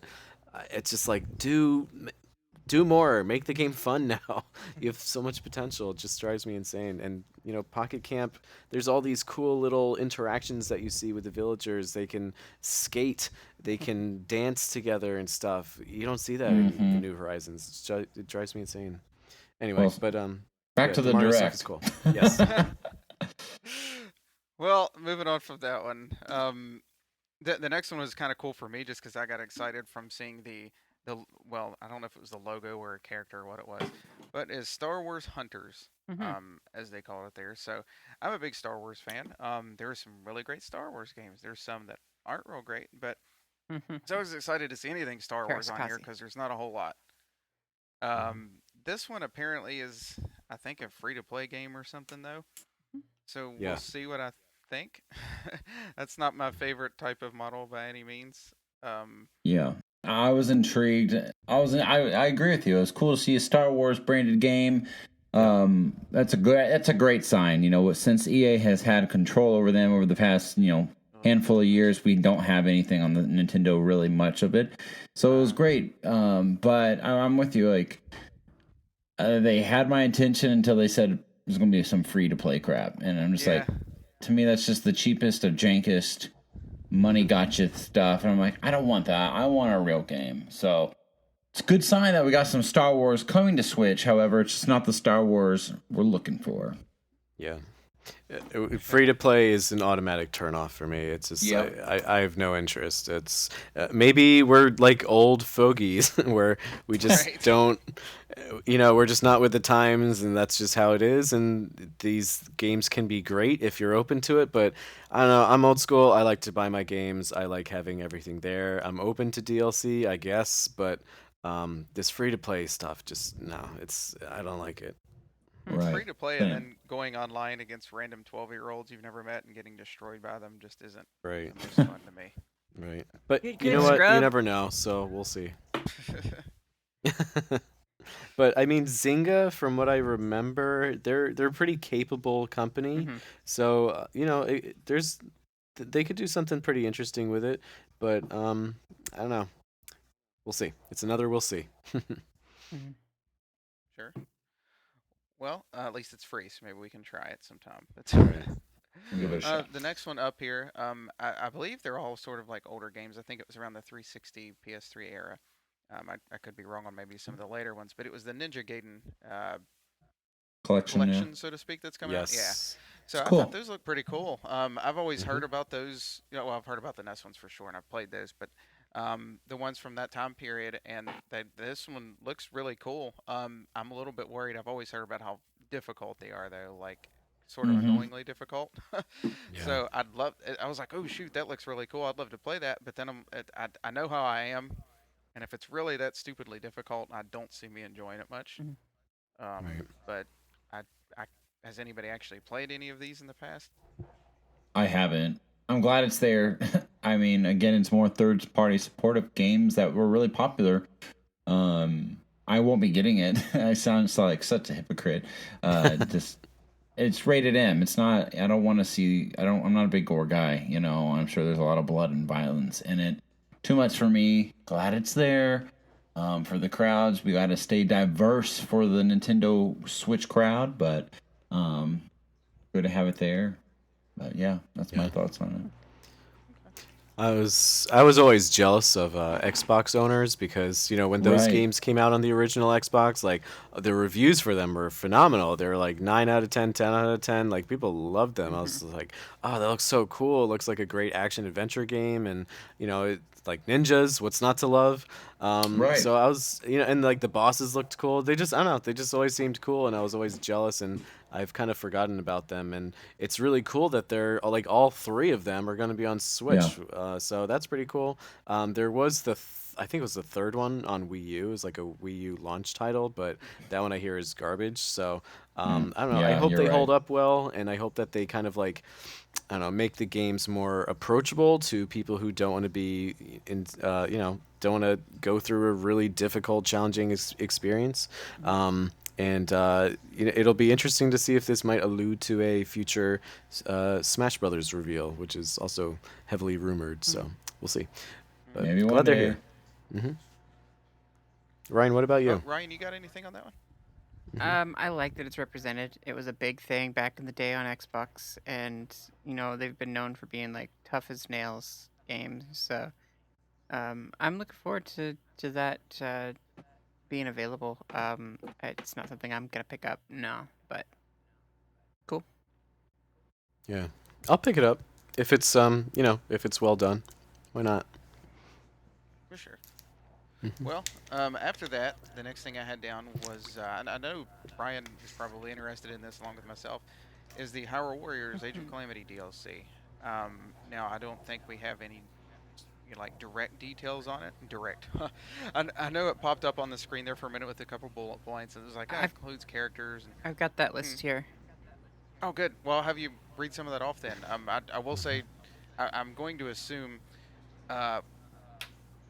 it's just like do more, make the game fun now. You have so much potential, it just drives me insane. And Pocket Camp, there's all these cool little interactions that you see with the villagers. They can skate, they can dance together and stuff. You don't see that in the New Horizons. It drives me insane. Anyway, Well, but back yeah, to the Mario stuff direct. is cool. Yes. Well, moving on from that one. The next one was kind of cool for me just because I got excited from seeing well, I don't know if it was the logo or a character or what it was, but is Star Wars Hunters, as they call it there. So I'm a big Star Wars fan. There are some really great Star Wars games. There's some that aren't real great, but so I was excited to see anything Star Wars on here Karasakazi. because there's not a whole lot. This one apparently is, I think, a free-to-play game or something though. So Yeah. we'll see what I think. That's not my favorite type of model by any means. Yeah, I was intrigued. I agree with you. It was cool to see a Star Wars branded game. That's a great sign. Since EA has had control over them over the past handful of years, we don't have anything on the Nintendo really much of it. So it was great. But I'm with you. Like they had my attention until they said there's going to be some free to play crap, and I'm just Yeah. like, to me, that's just the cheapest of jankest money gotcha stuff. And I'm like, I don't want that. I want a real game. So it's a good sign that we got some Star Wars coming to Switch. However, it's just not the Star Wars we're looking for. Yeah. Free to play is an automatic turnoff for me. It's just Yep. I have no interest. It's maybe we're like old fogies where we just Right. don't, we're just not with the times, and that's just how it is. And these games can be great if you're open to it, but I don't know. I'm old school. I like to buy my games. I like having everything there. I'm open to DLC, I guess, but this free to play stuff, just no. I don't like it. Right. Free to play and Same. then going online against random 12-year-olds you've never met and getting destroyed by them just isn't Right. the most fun to me. Right. But Get you good, know what? You scrub. never know, so we'll see. But I mean, Zynga, from what I remember, they're a pretty capable company. Mhm. So they could do something pretty interesting with it. But I don't know. We'll see. It's another we'll see. Sure. Well, at least it's free, so maybe we can try it sometime. But We'll give it a shot. the next one up here, I believe they're all sort of like older games. I think it was around the 360 PS3 era. I could be wrong on maybe some of the later ones, but it was the Ninja Gaiden Collection, yeah. collection, so to speak, that's coming out. Yeah. Yes. So I cool. thought those looked pretty cool. I've always Mhm. heard about those. Well, I've heard about the NES ones for sure, and I've played those. But the ones from that time period, and this one looks really cool. I'm a little bit worried. I've always heard about how difficult they are, though, like sort of Mhm. annoyingly difficult. Yeah. So I'd love. I was like, oh shoot, that looks really cool. I'd love to play that. But then I know how I am, and if it's really that stupidly difficult, I don't see me enjoying it much. Mhm. Right. But I, I has anybody actually played any of these in the past? I haven't. I'm glad it's there. I mean, again, it's more third party supportive games that were really popular. I won't be getting it. I sound like such a hypocrite. Just it's rated M. It's not. I don't want to see. I'm not a big gore guy. I'm sure there's a lot of blood and violence in it. Too much for me. Glad it's there. For the crowds, we got to stay diverse for the Nintendo Switch crowd, but good to have it there. But yeah, that's my Yeah. thoughts on I was always jealous of Xbox owners because when those Right. games came out on the original Xbox, like the reviews for them were phenomenal. They were like 9 out of 10, 10 out of 10. Like people loved them. I was like, oh, that looks so cool. It looks like a great action adventure game, and it's like ninjas. What's not to love? Right. So I was, and like the bosses looked cool. They just, I don't know, they just always seemed cool, and I was always jealous, and I've kind of forgotten about them. And it's really cool that they're like all three of them are going to be on Switch. So that's pretty cool. There was I think it was the third one on Wii U. It was like a Wii U launch title, but that one I hear is garbage. So I don't know. I Yeah, hope you're they hold right. up well, and I hope that they kind of like, I don't know, make the games more approachable to people who don't want to be don't want to go through a really difficult, challenging experience. And it'll be interesting to see if this might allude to a future Smash Brothers reveal, which is also heavily rumored. So we'll see. But Maybe one glad they're day. here. Ryan, what about Oh, you? Ryan, you got anything on that one? I like that it's represented. It was a big thing back in the day on Xbox, and they've been known for being like tough as nails games. So I'm looking forward to that being available. It's not something I'm gonna pick up, no, but cool. Yeah, I'll pick it up if it's if it's well done. Why not? For sure. Well, after that, the next thing I had down was, and I know Brian is probably interested in this along with myself, is the Hyrule Warriors Age of Calamity DLC. Now, I don't think we have any like direct details on it. Direct. I know it popped up on the screen there for a minute with a couple bullet points, and it was like, I've includes characters. And, I've got that list here. oh, good. Well, I'll have you read some of that off then. I will say, I'm going to assume.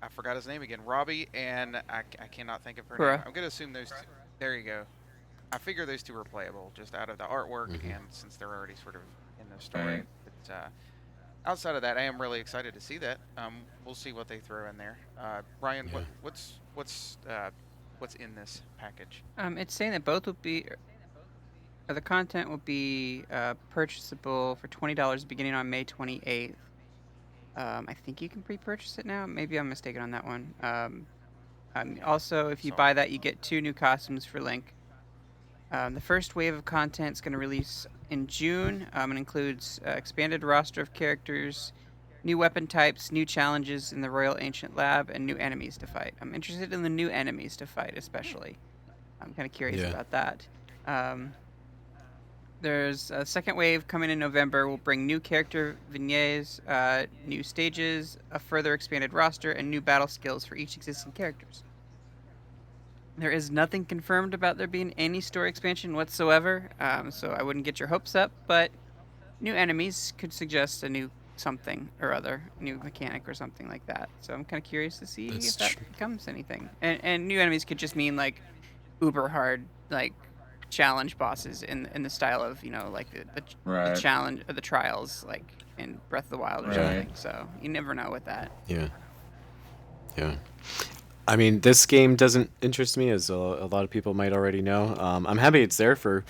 I forgot his name again. Robbie and I cannot think of her name. Pyra. I'm gonna assume those. There you go. I figure those two are playable just out of the artwork Hmm. and since they're already sort of in the story. Right. But outside of that, I am really excited to see that. We'll see what they throw in there. Ryan, Yeah. what's in this package? It's saying that both will be, or the content will be purchasable for $20 beginning on May 28th. I think you can pre-purchase it now. Maybe I'm mistaken on that one. Also, if you Sorry. buy that, you get 2 new costumes for Link. The first wave of content is going to release in June. It includes expanded roster of characters, new weapon types, new challenges in the Royal Ancient Lab, and new enemies to fight. I'm interested in the new enemies to fight, especially. I'm kind of curious Yeah. about that. There's a second wave coming in November. Will bring new character vignettes, new stages, a further expanded roster, and new battle skills for each existing characters. There is nothing confirmed about there being any story expansion whatsoever, so I wouldn't get your hopes up. But new enemies could suggest a new something or other, new mechanic or something like that. So I'm kind of curious to see That's if that true. becomes anything. And new enemies could just mean like uber hard like challenge bosses in the style of like the Right. challenge the trials like in Breath of the Wild or Right. something. So you never know with that. Yeah. Yeah. I mean, this game doesn't interest me, as a lot of people might already know. I'm happy it's there for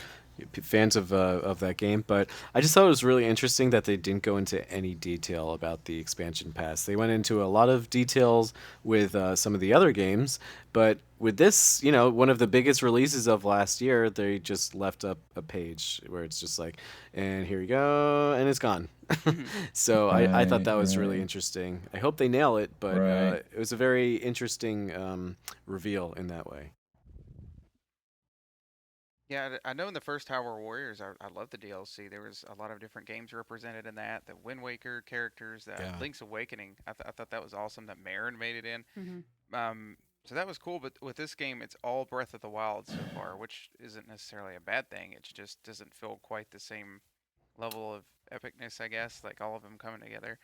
fans of that game, but I just thought it was really interesting that they didn't go into any detail about the expansion pass. They went into a lot of details with some of the other games, but with this, one of the biggest releases of last year, they just left up a page where it's just like, and here you go, and it's gone. Mhm. So I thought Right, that was really right. interesting. I hope they nail it, but Right. it was a very interesting reveal in that way. Yeah, I know in the first Tower Warriors, I love the DLC. There was a lot of different games represented in that. The Wind Waker characters, Yeah. Link's Awakening. I thought that was awesome that Marin made it in. Mhm. So that was cool. But with this game, it's all Breath of the Wild so far, which isn't necessarily a bad thing. It just doesn't feel quite the same level of epicness, I guess. Like all of them coming together.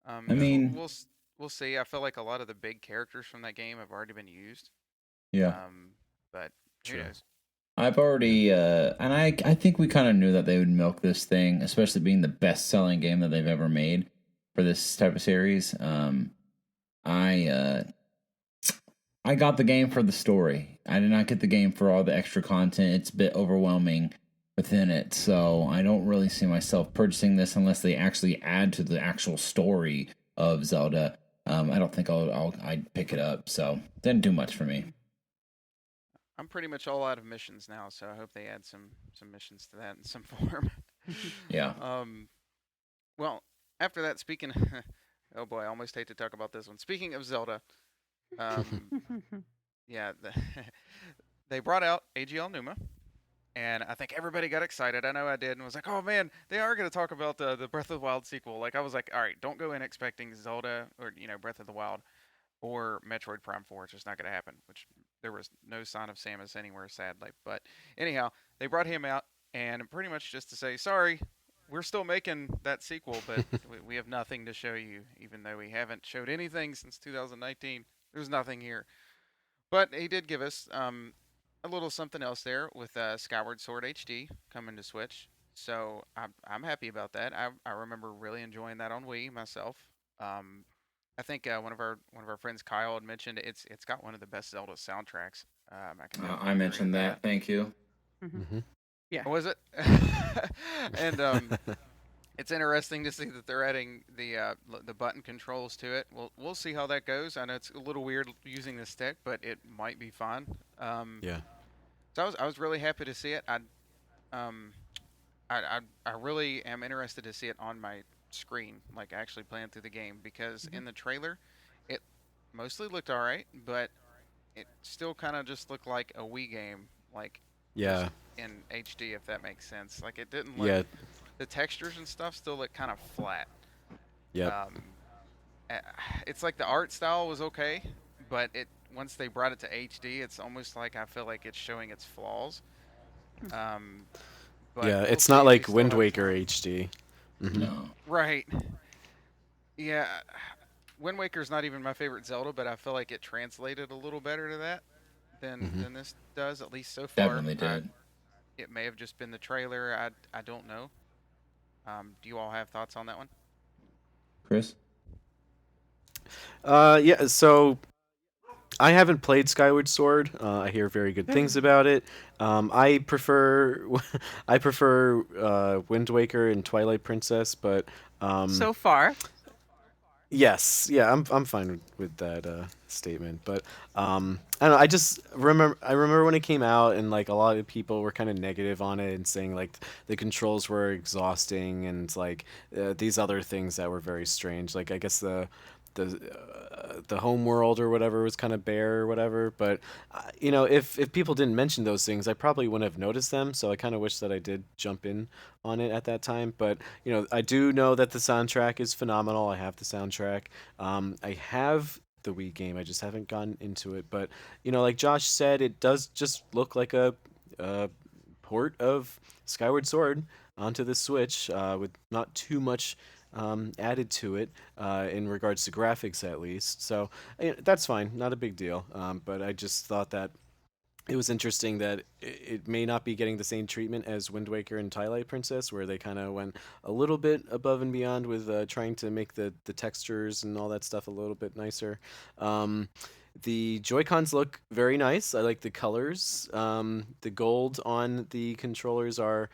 I So mean, we'll see. I feel like a lot of the big characters from that game have already been used. yeah. But who True. knows? I've already, and I think we kind of knew that they would milk this thing, especially being the best-selling game that they've ever made for this type of series. I, uh, I got the game for the story. I did not get the game for all the extra content. It's a bit overwhelming within it, so I don't really see myself purchasing this unless they actually add to the actual story of Zelda. I don't think I'd pick it up. So didn't do much for me. I'm pretty much all out of missions now, so I hope they add some missions to that in some form. Yeah. um, well, after that, speaking, oh boy, I almost hate to talk about this one. Speaking of Zelda, um, yeah, they brought out AGL Numa, and I think everybody got excited. I know I did, and was like, "Oh man, they are going to talk about the Breath of the Wild sequel." Like I was like, "All right, don't go in expecting Zelda or Breath of the Wild or Metroid Prime 4. It's just not going to happen." Which there was no sign of Samus anywhere, sadly. But anyhow, they brought him out, and pretty much just to say, "Sorry, we're still making that sequel, but we have nothing to show you, even though we haven't showed anything since 2019. There's nothing here." But he did give us a little something else there with Skyward Sword HD coming to Switch. So I'm happy about that. I remember really enjoying that on Wii myself. Um, I think one of our friends Kyle had mentioned it's got one of the best Zelda soundtracks. I can I definitely agree with mentioned that. that. Thank you. Mhm. Hmm. Yeah. Was it? And it's interesting to see that they're adding the button controls to it. We'll see how that goes. I know it's a little weird using the stick, but it might be fun. Yeah. So I was really happy to see it. Um I really am interested to see it on my screen, like actually playing through the game, because Mhm. in the trailer, it mostly looked alright, but it still kind of just looked like a Wii game, like just Yeah. in HD, if that makes sense. Like it didn't look, Yeah. the textures and stuff still look kind of flat. Yep. Um, uh, it's like the art style was okay, but it once they brought it to HD, it's almost like I feel like it's showing its flaws. Um, but Yeah. we'll It's see not if they like still Wind have Waker time. HD. Hmm. No. Right. Yeah. Wind Waker's not even my favorite Zelda, but I feel like it translated a little better to that Hmm. than this does, at least so far. Definitely did. It may have just been the trailer. I don't know. Do you all have thoughts on that one? Chris? Yeah. So I haven't played Skyward Sword. I hear very good things about it. I prefer I prefer Wind Waker and Twilight Princess, but So far, yes, yeah, I'm fine with that statement. But I don't know. I remember when it came out, and like a lot of people were kind of negative on it and saying like the controls were exhausting and like these other things that were very strange. Like I guess the home world or whatever was kind of bare or whatever. But if people didn't mention those things, I probably wouldn't have noticed them. So I kind of wish that I did jump in on it at that time. But I do know that the soundtrack is phenomenal. I have the soundtrack. I have the Wii game. I just haven't gotten into it. But like Josh said, it does just look like a port of Skyward Sword onto the Switch with not too much added to it in regards to graphics, at least. So that's fine, not a big deal. But I just thought that it was interesting that it may not be getting the same treatment as Wind Waker and Twilight Princess, where they kind of went a little bit above and beyond with trying to make the textures and all that stuff a little bit nicer. The Joy-Cons look very nice. I like the colors. The gold on the controllers are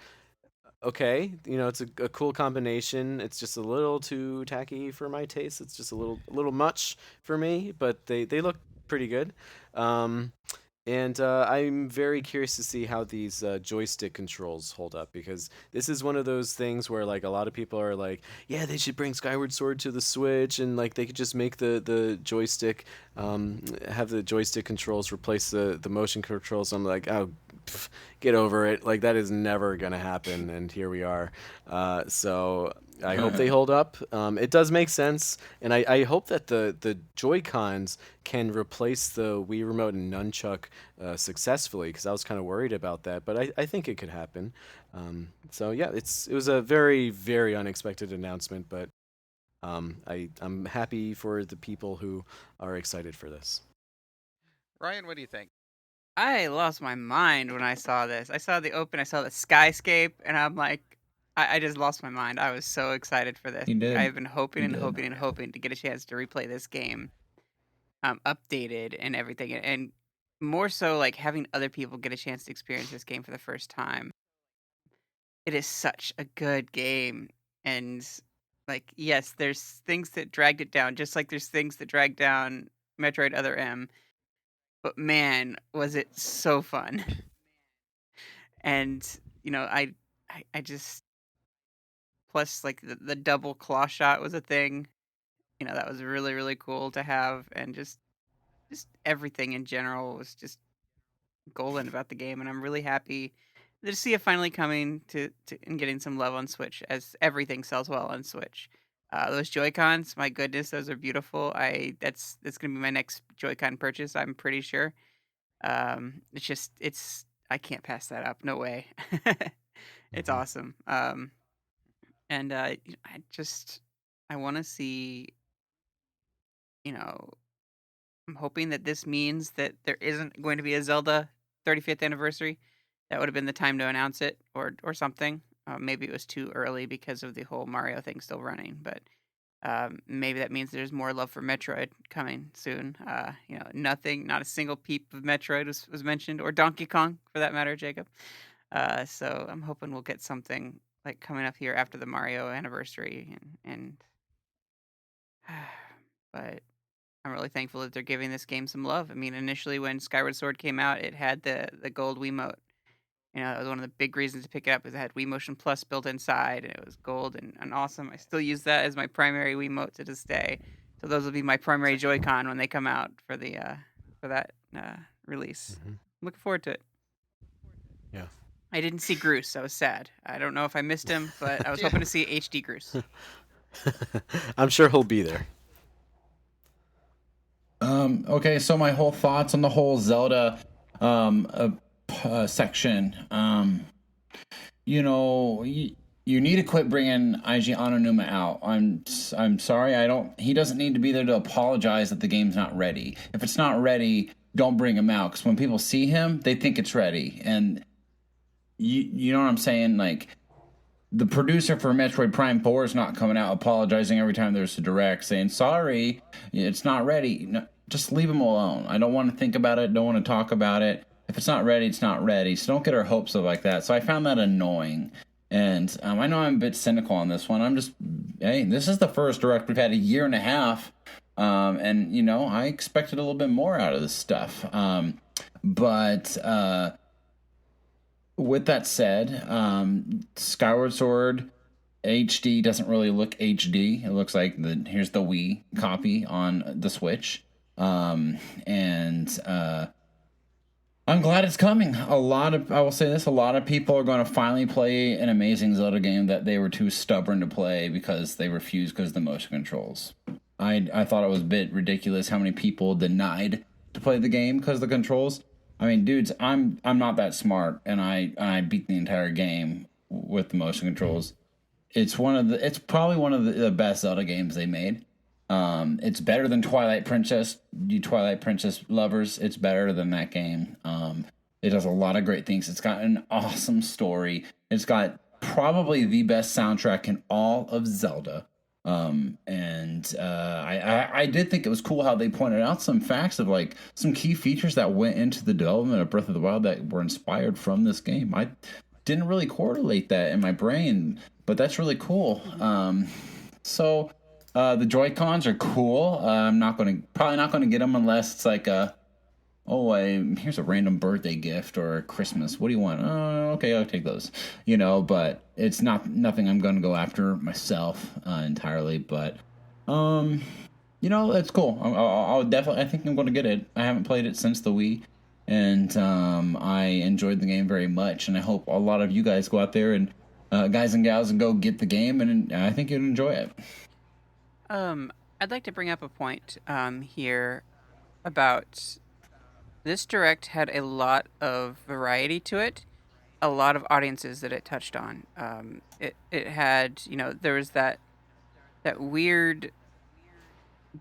okay. It's a cool combination. It's just a little too tacky for my taste. It's just a little much for me, but they look pretty good. Um, and I'm very curious to see how these joystick controls hold up, because this is one of those things where like a lot of people are like, yeah, they should bring Skyward Sword to the Switch, and like they could just make the joystick have the joystick controls replace the motion controls. I'm like, oh, get over it. Like that is never gonna happen, and here we are. So I hope they hold up. It does make sense, and I hope that the Joy Cons can replace the Wii Remote and Nunchuck successfully, because I was kind of worried about that, but I think it could happen. So yeah, it was a very very unexpected announcement, but I'm happy for the people who are excited for this. Ryan, what do you think? I lost my mind when I saw this. I saw the open, I saw the skyscape, and I'm like, I just lost my mind. I was so excited for this. You did. I've been hoping You and did. hoping and hoping to get a chance to replay this game, updated and everything, and more so like having other people get a chance to experience this game for the first time. It is such a good game, and like yes, there's things that dragged it down, just like there's things that dragged down Metroid Other M. But man, was it so fun. And I just plus like the double claw shot was a thing. That was really really cool to have, and just everything in general was just golden about the game, and I'm really happy to see it finally coming to and getting some love on Switch, as everything sells well on Switch. Those Joy-Cons, my goodness, those are beautiful. That's gonna be my next Joy-Con purchase, I'm pretty sure. It's I can't pass that up. No way. It's Mhm. awesome. And I want to see. You know, I'm hoping that this means that there isn't going to be a Zelda 35th anniversary. That would have been the time to announce it, or something. Maybe it was too early because of the whole Mario thing still running, but maybe that means there's more love for Metroid coming soon. Not a single peep of Metroid was mentioned, or Donkey Kong for that matter, Jacob. So I'm hoping we'll get something like coming up here after the Mario anniversary, and but I'm really thankful that they're giving this game some love. I mean, initially when Skyward Sword came out, it had the gold Wiimote. That was one of the big reasons to pick it up, is it had Wii Motion Plus built inside, and it was gold and awesome. I still use that as my primary Wiimote to this day. So those will be my primary Joy-Con when they come out for that release. Mhm. I'm looking forward to it. Yeah. I didn't see Groose. I was sad. I don't know if I missed him, but I was Yeah. hoping to see HD Groose. I'm sure he'll be there. Okay, so my whole thoughts on the whole Zelda section. You know, You need to quit bringing Eiji Aonuma out. I'm sorry. He doesn't need to be there to apologize that the game's not ready. If it's not ready, don't bring him out. Because when people see him, they think it's ready. And you know what I'm saying? Like, the producer for Metroid Prime 4 is not coming out apologizing every time there's a direct, saying, sorry, it's not ready. No, just leave him alone. I don't want to think about it. Don't want to talk about it. If it's not ready, it's not ready. So don't get our hopes up like that. So I found that annoying. And I know I'm a bit cynical on this one. Hey, this is the first direct we've had a year and a half. And, you know, I expected a little bit more out of this stuff. But with that said, Skyward Sword HD doesn't really look HD. It looks like here's the Wii copy on the Switch. I'm glad it's coming. I will say this, a lot of people are going to finally play an amazing Zelda game that they were too stubborn to play because they refused because of the motion controls. I thought it was a bit ridiculous how many people denied to play the game because of the controls. I mean, dudes, I'm not that smart, and I beat the entire game with the motion controls. It's probably one of the best Zelda games they made. It's better than Twilight Princess. You Twilight Princess lovers, it's better than that game. It does a lot of great things. It's got an awesome story. It's got probably the best soundtrack in all of Zelda. I did think it was cool how they pointed out some facts of like some key features that went into the development of Breath of the Wild that were inspired from this game. I didn't really correlate that in my brain, but that's really cool. The Joy-Cons are cool. I'm probably not gonna get them unless it's like here's a random birthday gift or Christmas. What do you want? Oh, okay, I'll take those. You know, but it's nothing I'm gonna go after myself entirely. But you know, it's cool. I'll definitely. I think I'm gonna get it. I haven't played it since the Wii, and I enjoyed the game very much. And I hope a lot of you guys go out there and guys and gals and go get the game, and I think you'll enjoy it. I'd like to bring up a point here about this direct had a lot of variety to it, a lot of audiences that it touched on. It had, you know, there was that weird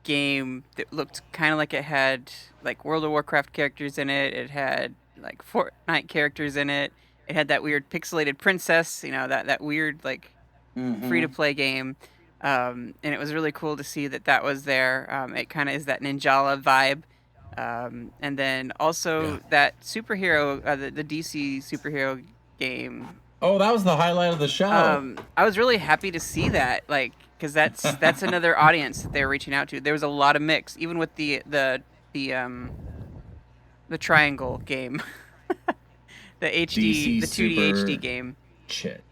game that looked kind of like it had like World of Warcraft characters in it. It had like Fortnite characters in it. It had that weird pixelated princess, you know, that weird like free to play game. And it was really cool to see that was there. It kind of is that Ninjala vibe. And then also that superhero, the DC superhero game. Oh, that was the highlight of the show. I was really happy to see that, like, because that's another audience that they're reaching out to. There was a lot of mix, even with the triangle game, the HD, the 2D HD game. Shit.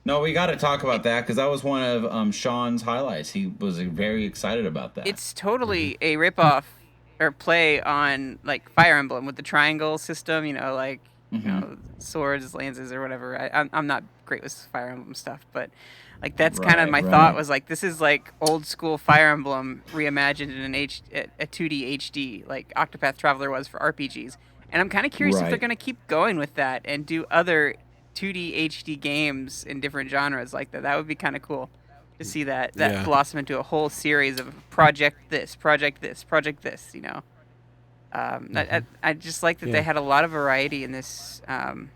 No, we got to talk about that because that was one of Sean's highlights. He was very excited about that. It's totally a ripoff or play on like Fire Emblem with the triangle system. You know, like you know, swords, lances, or whatever. I'm not great with Fire Emblem stuff, but like that's kind of my thought was like this is like old school Fire Emblem reimagined in a 2D HD, like Octopath Traveler was for RPGs. And I'm kind of curious if they're going to keep going with that and do other 2D HD games in different genres like that. That would be kind of cool to see that blossom into a whole series of project this, you know. I just like that they had a lot of variety in this, and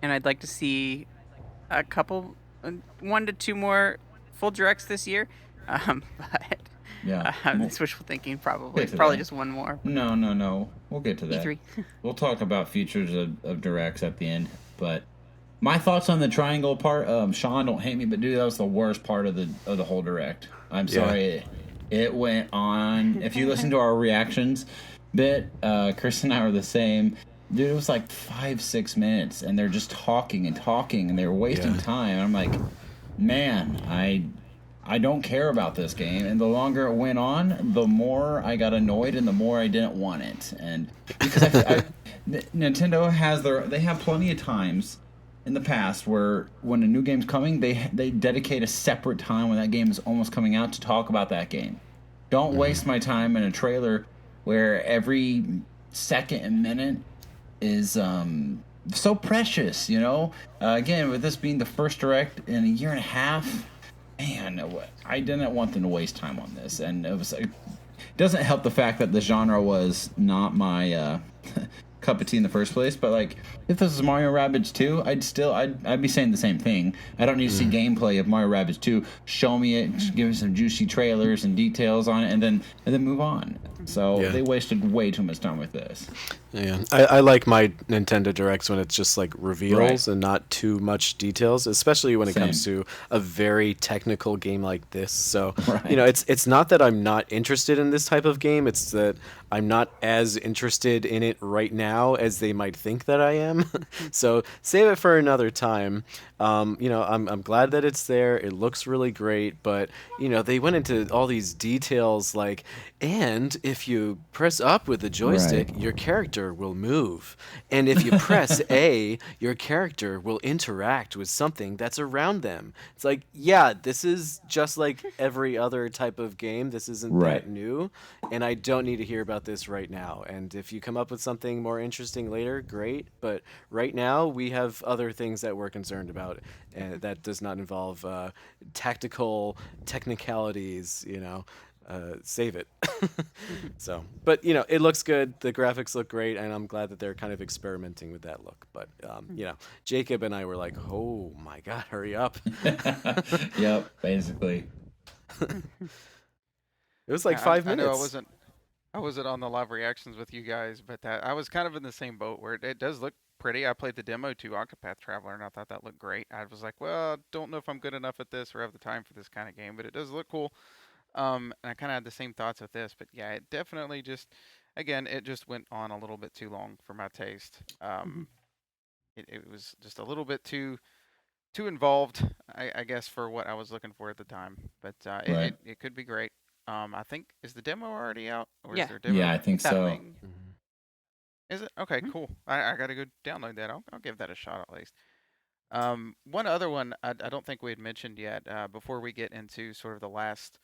I'd like to see a couple, 1 to 2 more full directs this year. But it's wishful thinking, probably just one more. No, we'll get to that. E3. We'll talk about features of directs at the end, but my thoughts on the triangle part, Sean, don't hate me, but dude, that was the worst part of the whole direct. I'm sorry. It went on. If you listen to our reactions bit, Chris and I were the same. Dude, it was like 5-6 minutes, and they're just talking, and they were wasting time. And I'm like, man, I don't care about this game. And the longer it went on, the more I got annoyed, and the more I didn't want it. And because Nintendo they have plenty of times in the past where when a new game's coming, they dedicate a separate time when that game is almost coming out to talk about that game. Don't waste my time in a trailer where every second and minute is so precious, you know. Again, with this being the first direct in a year and a half, man, I didn't want them to waste time on this, and it doesn't help the fact that the genre was not my cup of tea in the first place. But like, if this was Mario Rabbids 2, I'd be saying the same thing. I don't need to see gameplay of Mario Rabbids 2. Show me it, give me some juicy trailers and details on it, and then move on. So Yeah. they wasted way too much time with this. Yeah, I like my Nintendo Directs when it's just like reveals Right. and not too much details, especially when it Same. comes to a very technical game like this. So, Right. it's not that I'm not interested in this type of game, it's that I'm not as interested in it right now as they might think that I am. So, save it for another time. I'm glad that it's there. It looks really great, but they went into all these details like, and if you press up with the joystick, Right. your character will move. And if you press A, your character will interact with something that's around them. It's like, yeah, this is just like every other type of game. This isn't Right. that new. And I don't need to hear about this right now. And if you come up with something more interesting later, great. But right now, we have other things that we're concerned about. And that does not involve tactical technicalities, save it. So, but it looks good. The graphics look great, and I'm glad that they're kind of experimenting with that look. But Jacob and I were like, "Oh my God, hurry up!" Yep, basically. It was like Yeah, five I know minutes. I wasn't on the live reactions with you guys, but I was kind of in the same boat where it does look pretty. I played the demo to Octopath Traveler, and I thought that looked great. I was like, well, I don't know if I'm good enough at this or have the time for this kind of game, but it does look cool. And I kind of had the same thoughts with this, but yeah, it definitely just, again, it just went on a little bit too long for my taste. It was just a little bit too involved, I guess, for what I was looking for at the time. But Right. it could be great. I think is the demo already out, or is Yeah, there a Yeah, demo I think it's out. so. coming? Is it okay? Mhm. Cool. I gotta go download that. I'll give that a shot at least. One other one I don't think we had mentioned yet before we get into sort of the last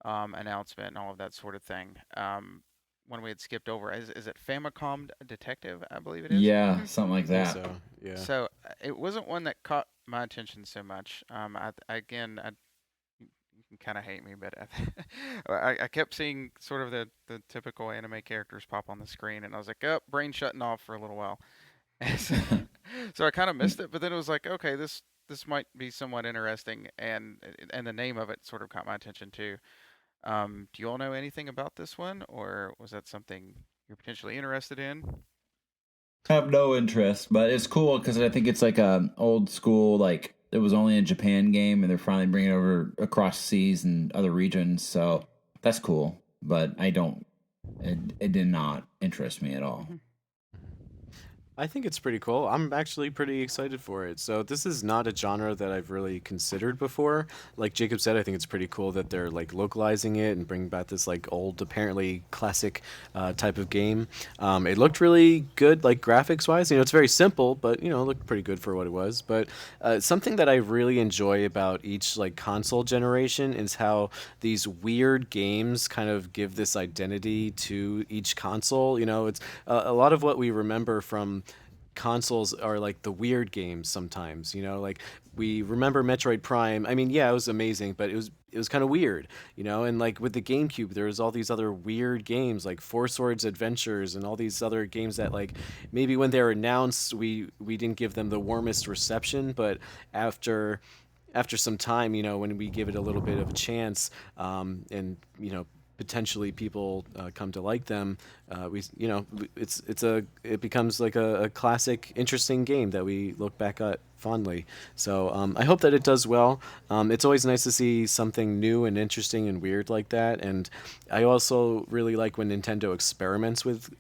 announcement and all of that sort of thing. When we had skipped over, is it Famicom Detective? I believe it is. Yeah, Mhm. something like I think that. so. Yeah. So it wasn't one that caught my attention so much. Again, you can kind of hate me, but I kept seeing sort of the typical anime characters pop on the screen, and I was like, oh, brain shutting off for a little while. so, so I kind of missed it, but then it was like, okay, this might be somewhat interesting, and the name of it sort of caught my attention too. Do you all know anything about this one, or was that something you're potentially interested in? Have no interest, but it's cool because I think it's like a old school, like it was only a Japan game, and they're finally bringing it over across seas and other regions. So that's cool, but I don't. It did not interest me at all. Mhm. I think it's pretty cool. I'm actually pretty excited for it. So this is not a genre that I've really considered before. Like Jacob said, I think it's pretty cool that they're like localizing it and bringing back this like old, apparently classic type of game. It looked really good, like graphics wise. It's very simple, but it looked pretty good for what it was. But something that I really enjoy about each like console generation is how these weird games kind of give this identity to each console. It's a lot of what we remember from consoles are like the weird games sometimes, like we remember Metroid Prime. I mean, yeah, it was amazing, but it was kind of weird, and like with the GameCube there was all these other weird games like Four Swords Adventures and all these other games that like maybe when they were announced we didn't give them the warmest reception, but after some time, when we give it a little bit of a chance, and potentially people come to like them, it becomes like a classic, interesting game that we look back at fondly. So I hope that it does well. It's always nice to see something new and interesting and weird like that, and I also really like when Nintendo experiments with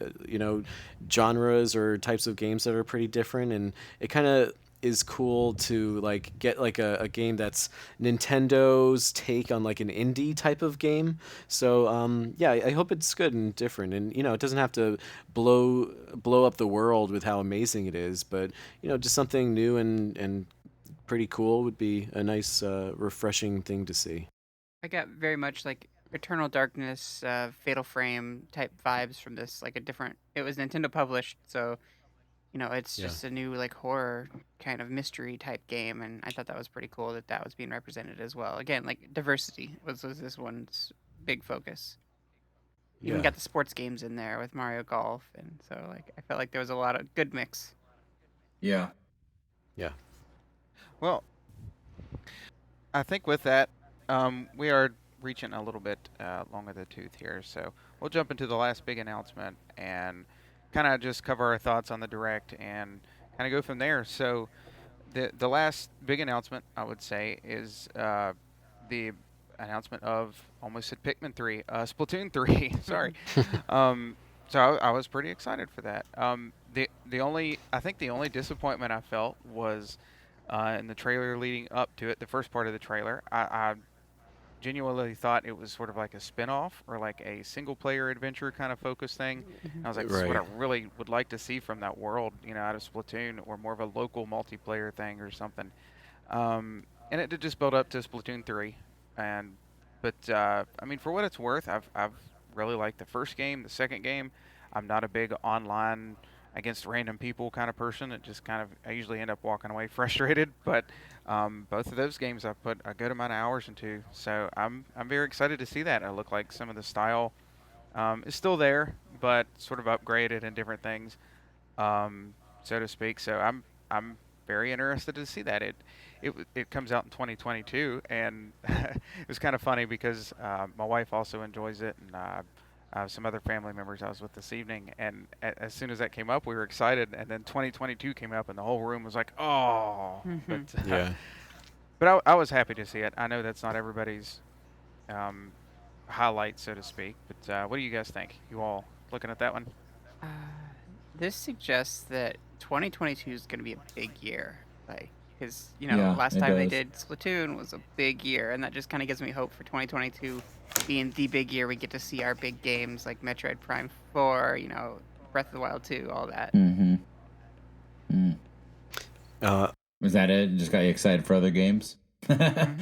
genres or types of games that are pretty different, and it kind of is cool to like get like a game that's Nintendo's take on like an indie type of game. So yeah, I hope it's good and different, and it doesn't have to blow up the world with how amazing it is, but just something new and pretty cool would be a nice refreshing thing to see. I got very much like Eternal Darkness, Fatal Frame type vibes from this. Like a different. It was Nintendo published, so it's Yeah. just a new like horror kind of mystery type game, and I thought that was pretty cool that that was being represented as well. Again, like diversity was this one's big focus. Even Yeah. got the sports games in there with Mario Golf, and so like I felt like there was a lot of good mix. Yeah. Yeah. Well, I think with that, we are reaching a little bit long of the tooth here, so we'll jump into the last big announcement and kind of just cover our thoughts on the direct and kind of go from there. So the last big announcement I would say is the announcement of almost said Pikmin 3, Splatoon 3. Sorry. Um, so I was pretty excited for that. The only I think the only disappointment I felt was in the trailer leading up to it, the first part of the trailer. I genuinely thought it was sort of like a spin-off or like a single-player adventure kind of focus thing. And I was like, this is what I Right. really would like to see from that world, out of Splatoon, or more of a local multiplayer thing or something. And it did just build up to Splatoon 3, and but I mean, for what it's worth, I've really liked the first game, the second game. I'm not a big online against random people kind of person. It just kind of I usually end up walking away frustrated. But both of those games I've put a good amount of hours into, so I'm very excited to see that. It looked like some of the style is still there, but sort of upgraded and different things, so to speak. So I'm very interested to see that. It comes out in 2022, and it was kind of funny because my wife also enjoys it, and some other family members I was with this evening. And as soon as that came up, we were excited, and then 2022 came up, and the whole room was like, "Oh!" But Hmm. Yeah. but I was happy to see it. I know that's not everybody's um, highlight, so to speak. But what do you guys think? You all looking at that one? Uh, this suggests that 2022 is going to be a big year, like because Yeah, last it time they does. did Splatoon was a big year, and that just kind of gives me hope for 2022 being the big year. We get to see our big games like Metroid Prime 4, Breath of the Wild 2, all that. Mm-hmm. Mm. Uh, Was that it? Just got you excited for other games? Hmm.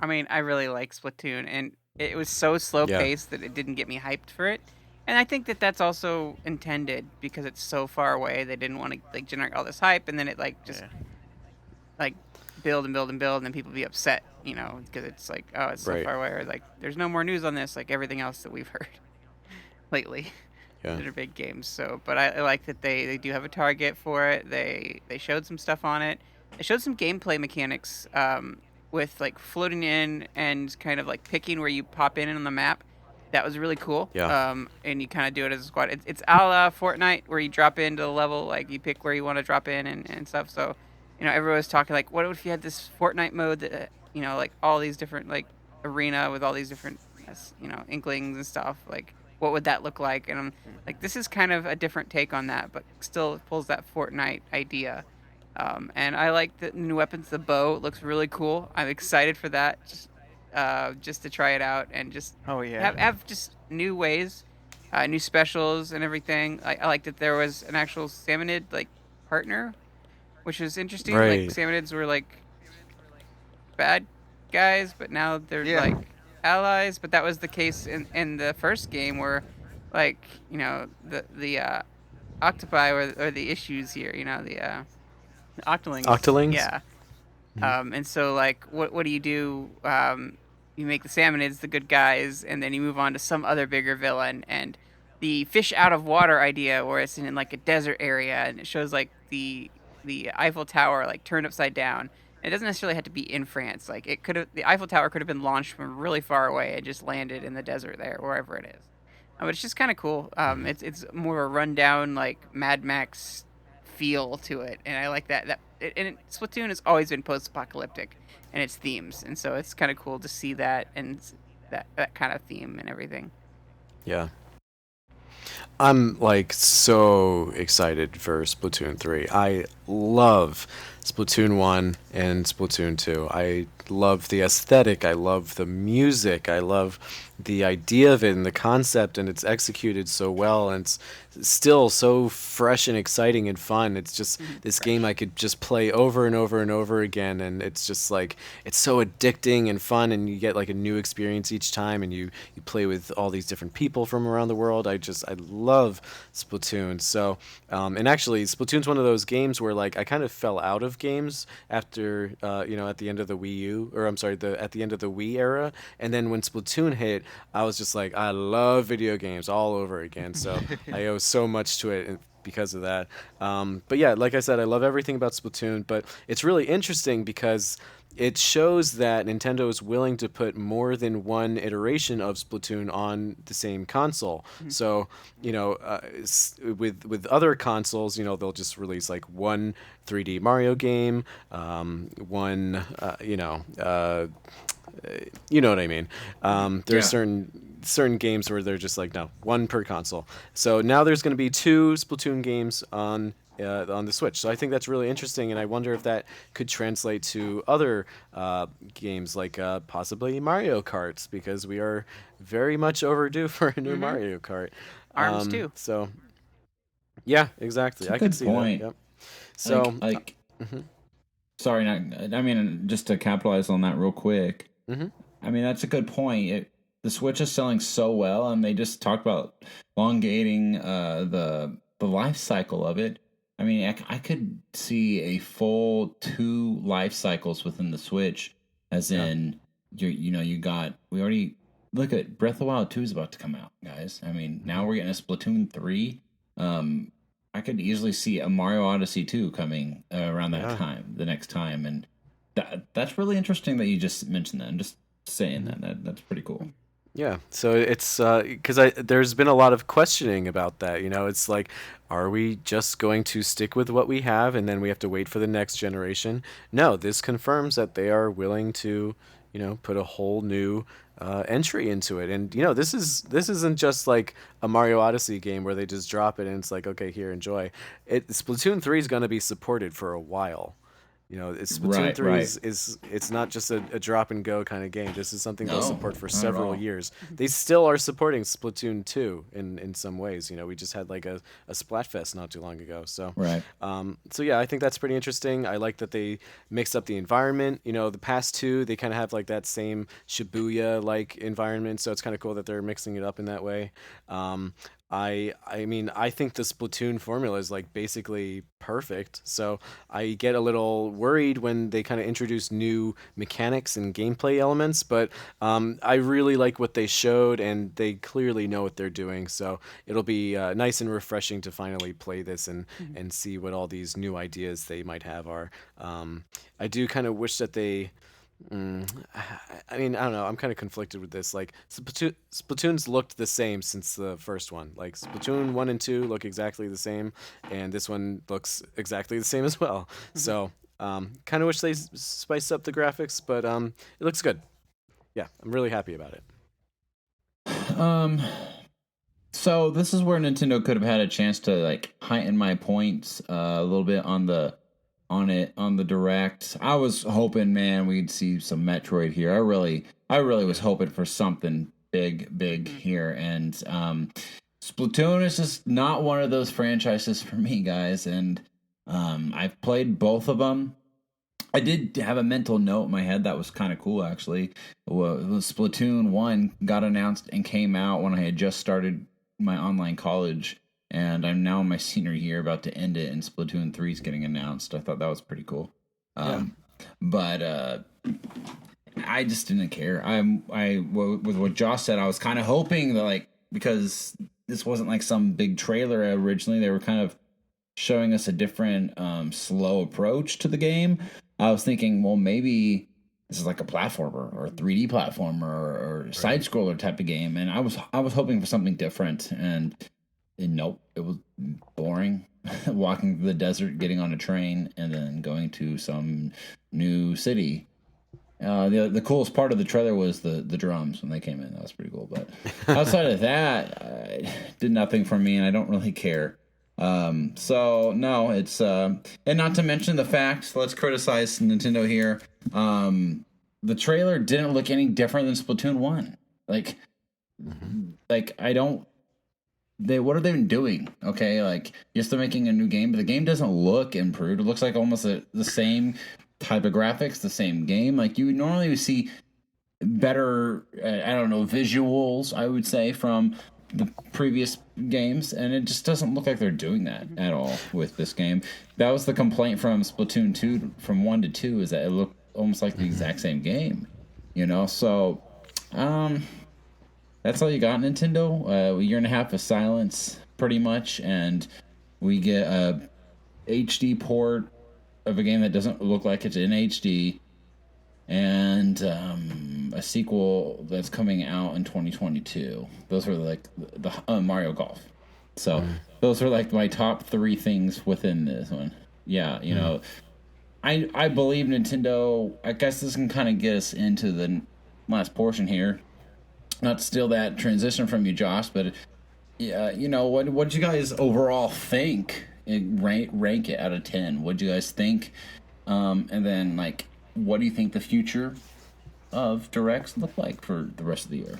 I mean, I really like Splatoon, and it was so slow yeah. paced that it didn't get me hyped for it. And I think that that's also intended because it's so far away. They didn't want to like generate all this hype, and then it like just Yeah. like build and build and build, and then people be upset, because it's like, oh, it's so Right. far away, or like there's no more news on this, like everything else that we've heard lately Yeah. that are big games. So, but I like that they do have a target for it. They showed some stuff on it. They showed some gameplay mechanics with like floating in and kind of like picking where you pop in on the map. That was really cool. Yeah. And you kind of do it as a squad. It's a la Fortnite where you drop into the level, like you pick where you want to drop in and stuff. So, everyone was talking like, what if you had this Fortnite mode that, like all these different like arena with all these different, inklings and stuff. Like, what would that look like? And I'm like, this is kind of a different take on that, but still pulls that Fortnite idea. And I like the new weapons. The bow looks really cool. I'm excited for that. Just to try it out and just Oh yeah. have just new ways, new specials and everything. I like that there was an actual salmonid like partner, which was interesting. Like Right. salmonids were like bad guys, but now they're Yeah. like allies. But that was the case in the first game where, like the octopi or the issues here. The octolings. Octolings? Yeah. Mhm. And so like what do you do? You make the salmonids the good guys, and then you move on to some other bigger villain. And the fish out of water idea, where it's in like a desert area, and it shows like the Eiffel Tower like turned upside down. It doesn't necessarily have to be in France. Like the Eiffel Tower could have been launched from really far away and just landed in the desert there, wherever it is. But it's just kind of cool. It's more of a rundown like Mad Max feel to it, and I like that. Splatoon has always been post-apocalyptic in its themes, and so it's kind of cool to see that and that kind of theme and everything. Yeah. I'm like so excited for Splatoon 3. I love Splatoon 1 and Splatoon 2. I love the aesthetic, I love the music, I love the idea of it and the concept, and it's executed so well, and it's still so fresh and exciting and fun. It's just this game I could just play over and over and over again, and it's just like it's so addicting and fun, and you get like a new experience each time, and you play with all these different people from around the world. I love Splatoon. So and actually Splatoon's one of those games where like I kind of fell out of games after at the end of the Wii U, or I'm sorry, at the end of the Wii era, and then when Splatoon hit, I was just like, I love video games all over again. So I owe so much to it because of that. But yeah, like I said, I love everything about Splatoon, but it's really interesting because it shows that Nintendo is willing to put more than one iteration of Splatoon on the same console. So, with other consoles, they'll just release like one 3D Mario game, one, you know what I mean. There's certain games where they're just like, no, one per console. So now there's going to be 2 Splatoon games on the Switch. So I think that's really interesting, and I wonder if that could translate to other games like possibly Mario Karts, because we are very much overdue for a new Mario Kart. Arms too. So yeah, exactly. That's a I could good see point. that. Yep. So sorry, I mean, just to capitalize on that real quick. Mhm. I mean, that's a good point. The Switch is selling so well, and they just talked about elongating the life cycle of it. I mean, I could see a full 2 life cycles within the Switch, as in we already look at Breath of the Wild 2 is about to come out, guys. I mean, now we're getting a Splatoon 3. I could easily see a Mario Odyssey 2 coming around that time, the next time, and that's really interesting that you just mentioned that. I'm just saying that's pretty cool. Yeah, so it's because there's been a lot of questioning about that. It's like, are we just going to stick with what we have and then we have to wait for the next generation? No, this confirms that they are willing to, put a whole new entry into it. And this isn't just like a Mario Odyssey game where they just drop it and it's like, okay, here, enjoy. Splatoon 3 is going to be supported for a while. Splatoon 3 is it's not just a drop and go kind of game. This is something they'll support for several years. They still are supporting Splatoon 2 in some ways. We just had like a Splatfest not too long ago. So so yeah, I think that's pretty interesting. I like that they mixed up the environment. The past 2, they kind of have like that same Shibuya like environment, so it's kind of cool that they're mixing it up in that way. I mean, I think the Splatoon formula is like basically perfect. So I get a little worried when they kind of introduce new mechanics and gameplay elements, but I really like what they showed, and they clearly know what they're doing. So it'll be nice and refreshing to finally play this and see what all these new ideas they might have are. I do kind of wish that they. I mean, I don't know. I'm kind of conflicted with this. Like, Splatoon's looked the same since the first one. Like, Splatoon 1 and 2 look exactly the same, and this one looks exactly the same as well. So, kind of wish they spiced up the graphics, but it looks good. Yeah, I'm really happy about it. So this is where Nintendo could have had a chance to like heighten my points a little bit on the Direct. I was hoping, man, we'd see some Metroid here. I really was hoping for something big here, and Splatoon is just not one of those franchises for me, guys. And I've played both of them. I did have a mental note in my head that was kind of cool, actually. Splatoon 1 got announced and came out when I had just started my online college. And I'm now in my senior year, about to end it, and Splatoon 3 is getting announced. I thought that was pretty cool. But I just didn't care. With what Josh said, I was kind of hoping that, like, because this wasn't like some big trailer originally, they were kind of showing us a different slow approach to the game. I was thinking, well, maybe this is like a platformer or a 3D platformer or side scroller type of game, and I was hoping for something different. And nope, it was boring. Walking through the desert, getting on a train, and then going to some new city. The coolest part of the trailer was the drums when they came in. That was pretty cool. But outside of that, did nothing for me, and I don't really care. So no, it's and not to mention the fact. Let's criticize Nintendo here. The trailer didn't look any different than Splatoon 1. Like, Mm-hmm. I don't. What are they even doing? Okay, like yes, they're making a new game, but the game doesn't look improved. It looks like almost the same type of graphics, the same game. Like you normally would see better, I don't know, visuals. I would say from the previous games, and it just doesn't look like they're doing that at all with this game. That was the complaint from Splatoon 2, from 1 to 2, is that it looked almost like the exact same game. So that's all you got, Nintendo. A year and a half of silence, pretty much, and we get a HD port of a game that doesn't look like it's in HD, and a sequel that's coming out in 2022. Those are like the Mario Golf. So those are like my top three things within this one. Yeah, I believe Nintendo. I guess this can kind of get us into the last portion here. Not to steal that transition from you, Josh, but yeah, what did you guys overall think? Rank it out of 10. What did you guys think? And then like, what do you think the future of directs look like for the rest of the year?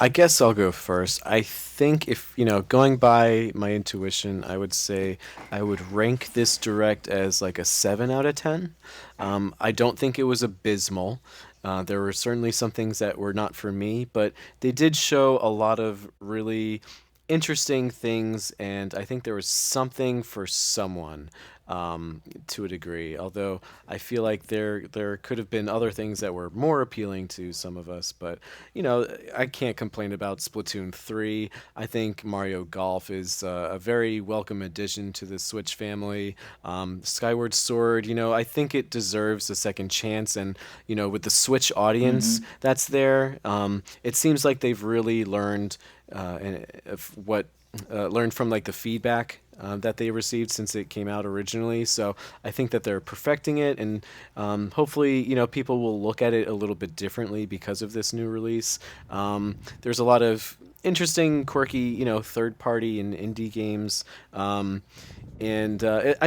I guess I'll go first. I think if, going by my intuition, I would say I would rank this direct as like a 7 out of 10. I don't think it was abysmal. There were certainly some things that were not for me, but they did show a lot of really interesting things, and I think there was something for someone, to a degree. Although I feel like there could have been other things that were more appealing to some of us. But I can't complain about Splatoon 3. I think Mario Golf is a very welcome addition to the Switch family. Skyward Sword, I think it deserves a second chance, and with the Switch audience that's there, it seems like they've really learned learned from like the feedback that they received since it came out originally. So I think that they're perfecting it, and hopefully, people will look at it a little bit differently because of this new release. There's a lot of interesting, quirky, third-party and indie games. I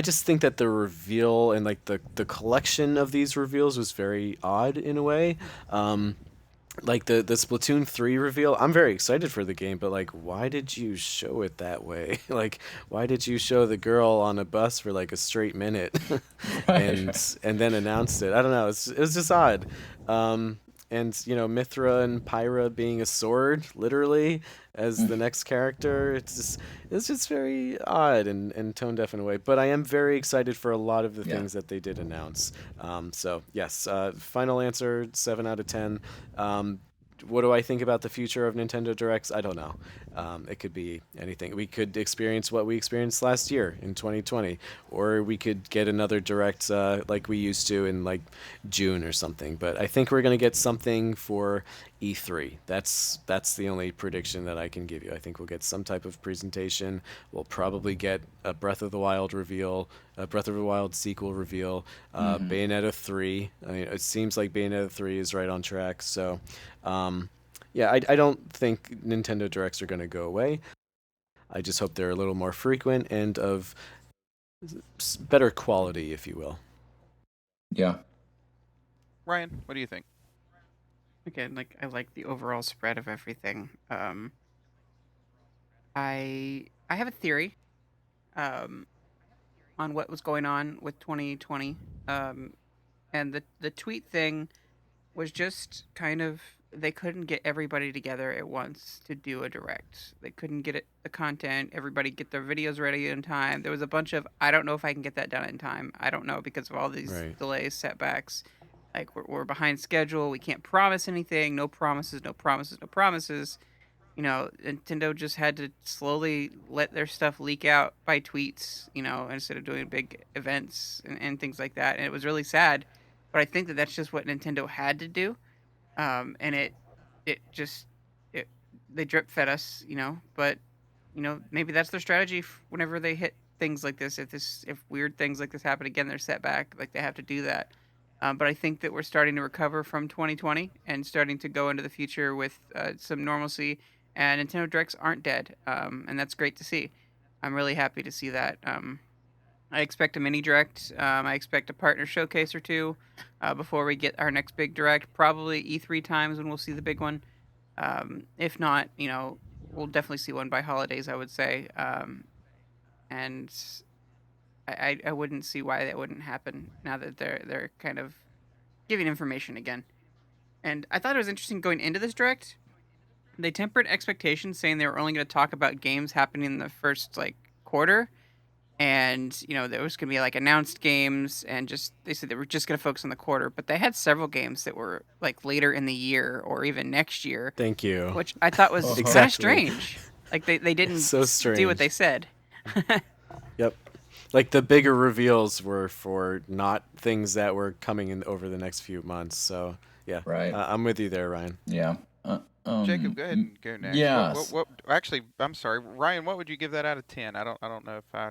just think that the reveal and like the collection of these reveals was very odd in a way. Like the Splatoon 3 reveal, I'm very excited for the game, but like, why did you show it that way? Like, why did you show the girl on a bus for like a straight minute and then announced it? I don't know. It was just odd. And Mythra and Pyra being a sword, literally, as the next character. It's just very odd and tone deaf in a way. But I am very excited for a lot of the things that they did announce. So yes, final answer, 7 out of 10. What do I think about the future of Nintendo Directs? I don't know. It could be anything. We could experience what we experienced last year in 2020, or we could get another Direct like we used to in like June or something. But I think we're going to get something for E3. That's the only prediction that I can give you. I think we'll get some type of presentation. We'll probably get a Breath of the Wild reveal, a Breath of the Wild sequel reveal, Bayonetta 3. I mean, it seems like Bayonetta 3 is right on track. So, yeah, I don't think Nintendo Directs are going to go away. I just hope they're a little more frequent and of better quality, if you will. Yeah. Ryan, what do you think? Again, like I like the overall spread of everything. I have a theory on what was going on with 2020, and the tweet thing was just kind of, they couldn't get everybody together at once to do a direct. They couldn't get the content, everybody get their videos ready in time. There was a bunch of, I don't know if I can get that done in time. I don't know, because of all these delays, setbacks. Like we're behind schedule. We can't promise anything. No promises. No promises. No promises. Nintendo just had to slowly let their stuff leak out by tweets. Instead of doing big events and things like that. And it was really sad. But I think that that's just what Nintendo had to do. And they drip fed us. But maybe that's their strategy whenever they hit things like this. If weird things like this happen again, they're set back. Like they have to do that. But I think that we're starting to recover from 2020 and starting to go into the future with some normalcy. and Nintendo Directs aren't dead, and that's great to see. I'm really happy to see that. I expect a mini direct. I expect a partner showcase or two before we get our next big direct. Probably E3 times when we'll see the big one. If not, we'll definitely see one by holidays, I would say. And I wouldn't see why that wouldn't happen now that they're kind of giving information again. And I thought it was interesting going into this direct. They tempered expectations, saying they were only going to talk about games happening in the first quarter, and there was going to be announced games, and just they said they were just going to focus on the quarter. But they had several games that were later in the year or even next year, Thank you. which I thought was kind of Exactly. strange. They didn't So strange. do what they said. Yep. The bigger reveals were for not things that were coming in over the next few months. So yeah, Right. I'm with you there, Ryan. Yeah. Jacob, go ahead and go next. Yes. What, actually, I'm sorry, Ryan. What would you give that out of 10? I don't know if I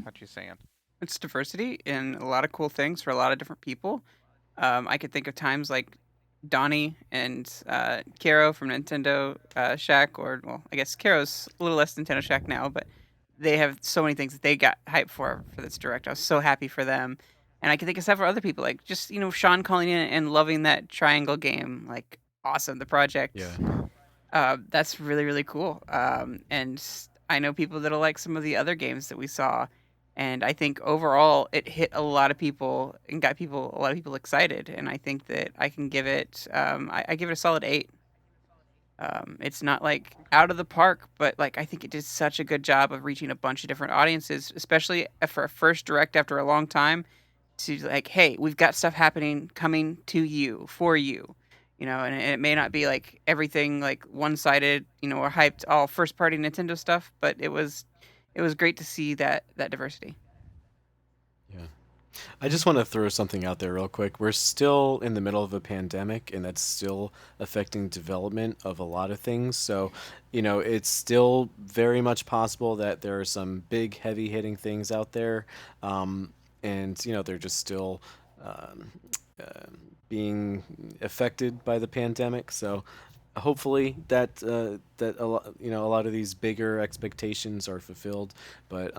what you're saying. It's diversity and a lot of cool things for a lot of different people. I could think of times like Donnie and Kero from Nintendo Shack, or well, I guess Kero's a little less Nintendo Shack now, but they have so many things that they got hyped for this direct. I was so happy for them, and I can think of several other people, like just Sean calling in and loving that triangle game, awesome. The project, Yeah. that's really really cool. And I know people that'll like some of the other games that we saw. And I think overall it hit a lot of people and got a lot of people excited. And I think that I can give it, I give it a solid 8. It's not out of the park, but I think it did such a good job of reaching a bunch of different audiences, especially for a first direct after a long time. To hey, we've got stuff happening coming to you for you, and it may not be everything one-sided, or hyped all first-party Nintendo stuff, but it was great to see that diversity. Yeah. I just want to throw something out there real quick. We're still in the middle of a pandemic, and that's still affecting development of a lot of things. So, it's still very much possible that there are some big, heavy-hitting things out there, and they're just still being affected by the pandemic. So, hopefully that a lot of these bigger expectations are fulfilled, but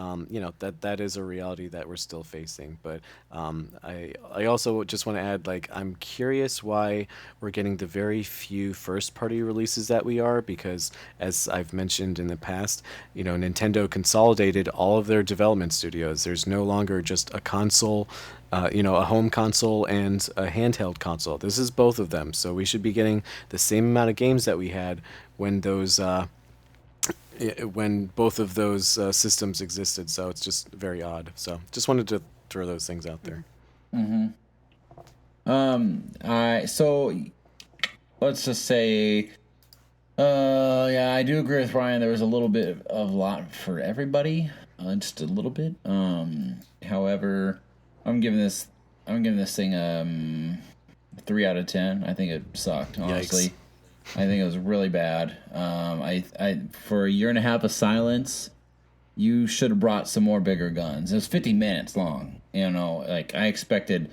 that is a reality that we're still facing. But I also just want to add, I'm curious why we're getting the very few first party releases that we are, because as I've mentioned in the past, Nintendo consolidated all of their development studios. There's no longer just a console, a home console and a handheld console. This is both of them, so we should be getting the same amount of games that we had when both of those systems existed. So it's just very odd. So just wanted to throw those things out there. So let's just say, yeah, I do agree with Ryan. There was a little bit of lot for everybody, just a little bit. However, I'm giving this thing 3 out of 10. I think it sucked, honestly. Yikes. I think it was really bad. I for a year and a half of silence, you should have brought some more bigger guns. It was 50 minutes long. I expected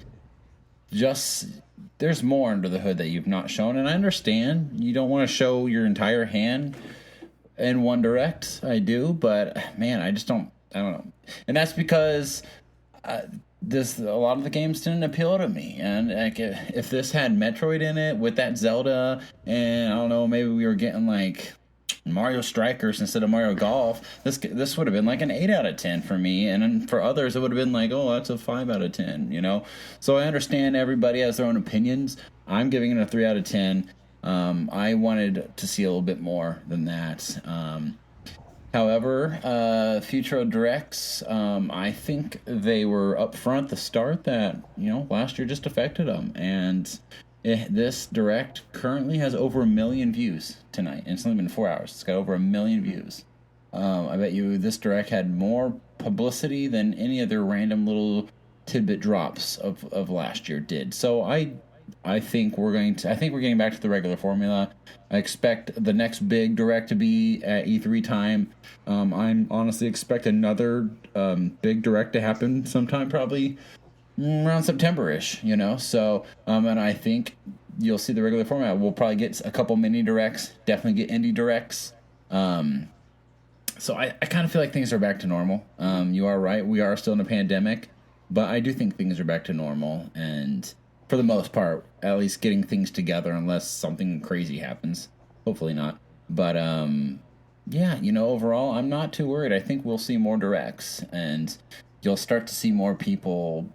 there's more under the hood that you've not shown, and I understand you don't want to show your entire hand in one direct. I do, but man, I don't know. And that's because a lot of the games didn't appeal to me, and if this had Metroid in it with that Zelda, and I don't know, maybe we were getting Mario Strikers instead of Mario Golf, this would have been an 8 out of 10 for me, and then for others it would have been oh, that's a 5 out of 10. So I understand everybody has their own opinions. I'm giving it a 3 out of 10. I wanted to see a little bit more than that. However, future directs, I think they were up front the start that, last year just affected them. And this direct currently has over 1 million views tonight. And it's only been 4 hours. It's got over 1 million views. I bet you this direct had more publicity than any of their random little tidbit drops of last year did. So I think we're getting back to the regular formula. I expect the next big direct to be at E3 time. I honestly expect another big direct to happen sometime, probably around September-ish, So, and I think you'll see the regular format. We'll probably get a couple mini directs, definitely get indie directs. Um, so I kind of feel like things are back to normal. You are right. We are still in a pandemic, but I do think things are back to normal. And for the most part, at least getting things together, unless something crazy happens. Hopefully not. But yeah, overall, I'm not too worried. I think we'll see more directs, and you'll start to see more people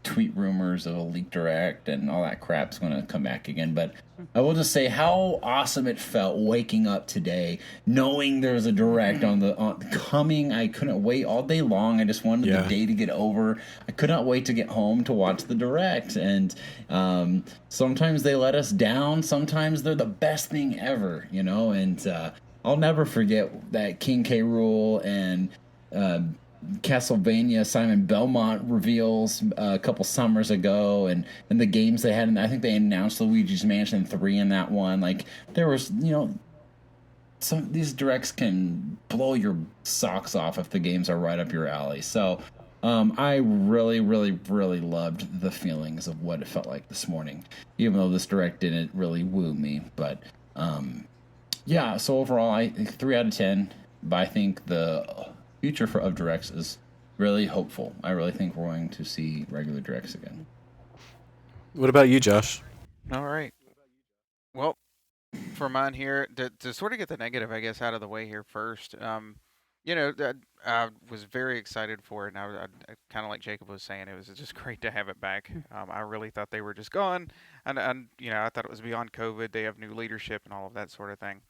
tweet rumors of a leak direct, and all that crap's going to come back again. But I will just say how awesome it felt waking up today, knowing there was a direct on coming. I couldn't wait all day long. I just wanted the Yeah. day to get over. I could not wait to get home to watch the direct. And sometimes they let us down. Sometimes they're the best thing ever, And I'll never forget that King K. Rool and uh, Castlevania Simon Belmont reveals a couple summers ago, and the games they had. And I think they announced Luigi's Mansion 3 in that one. Like there was, some these directs can blow your socks off if the games are right up your alley. So I really, really, really loved the feelings of what it felt like this morning, even though this direct didn't really woo me. But yeah, so overall, I think 3 out of 10. But I think the future of directs is really hopeful. I really think we're going to see regular directs again. What about you, Josh? All right. Well, for mine here, to sort of get the negative, I guess, out of the way here first. I was very excited for it, and I kind of like Jacob was saying, it was just great to have it back. I really thought they were just gone, and I thought it was beyond COVID. They have new leadership and all of that sort of thing.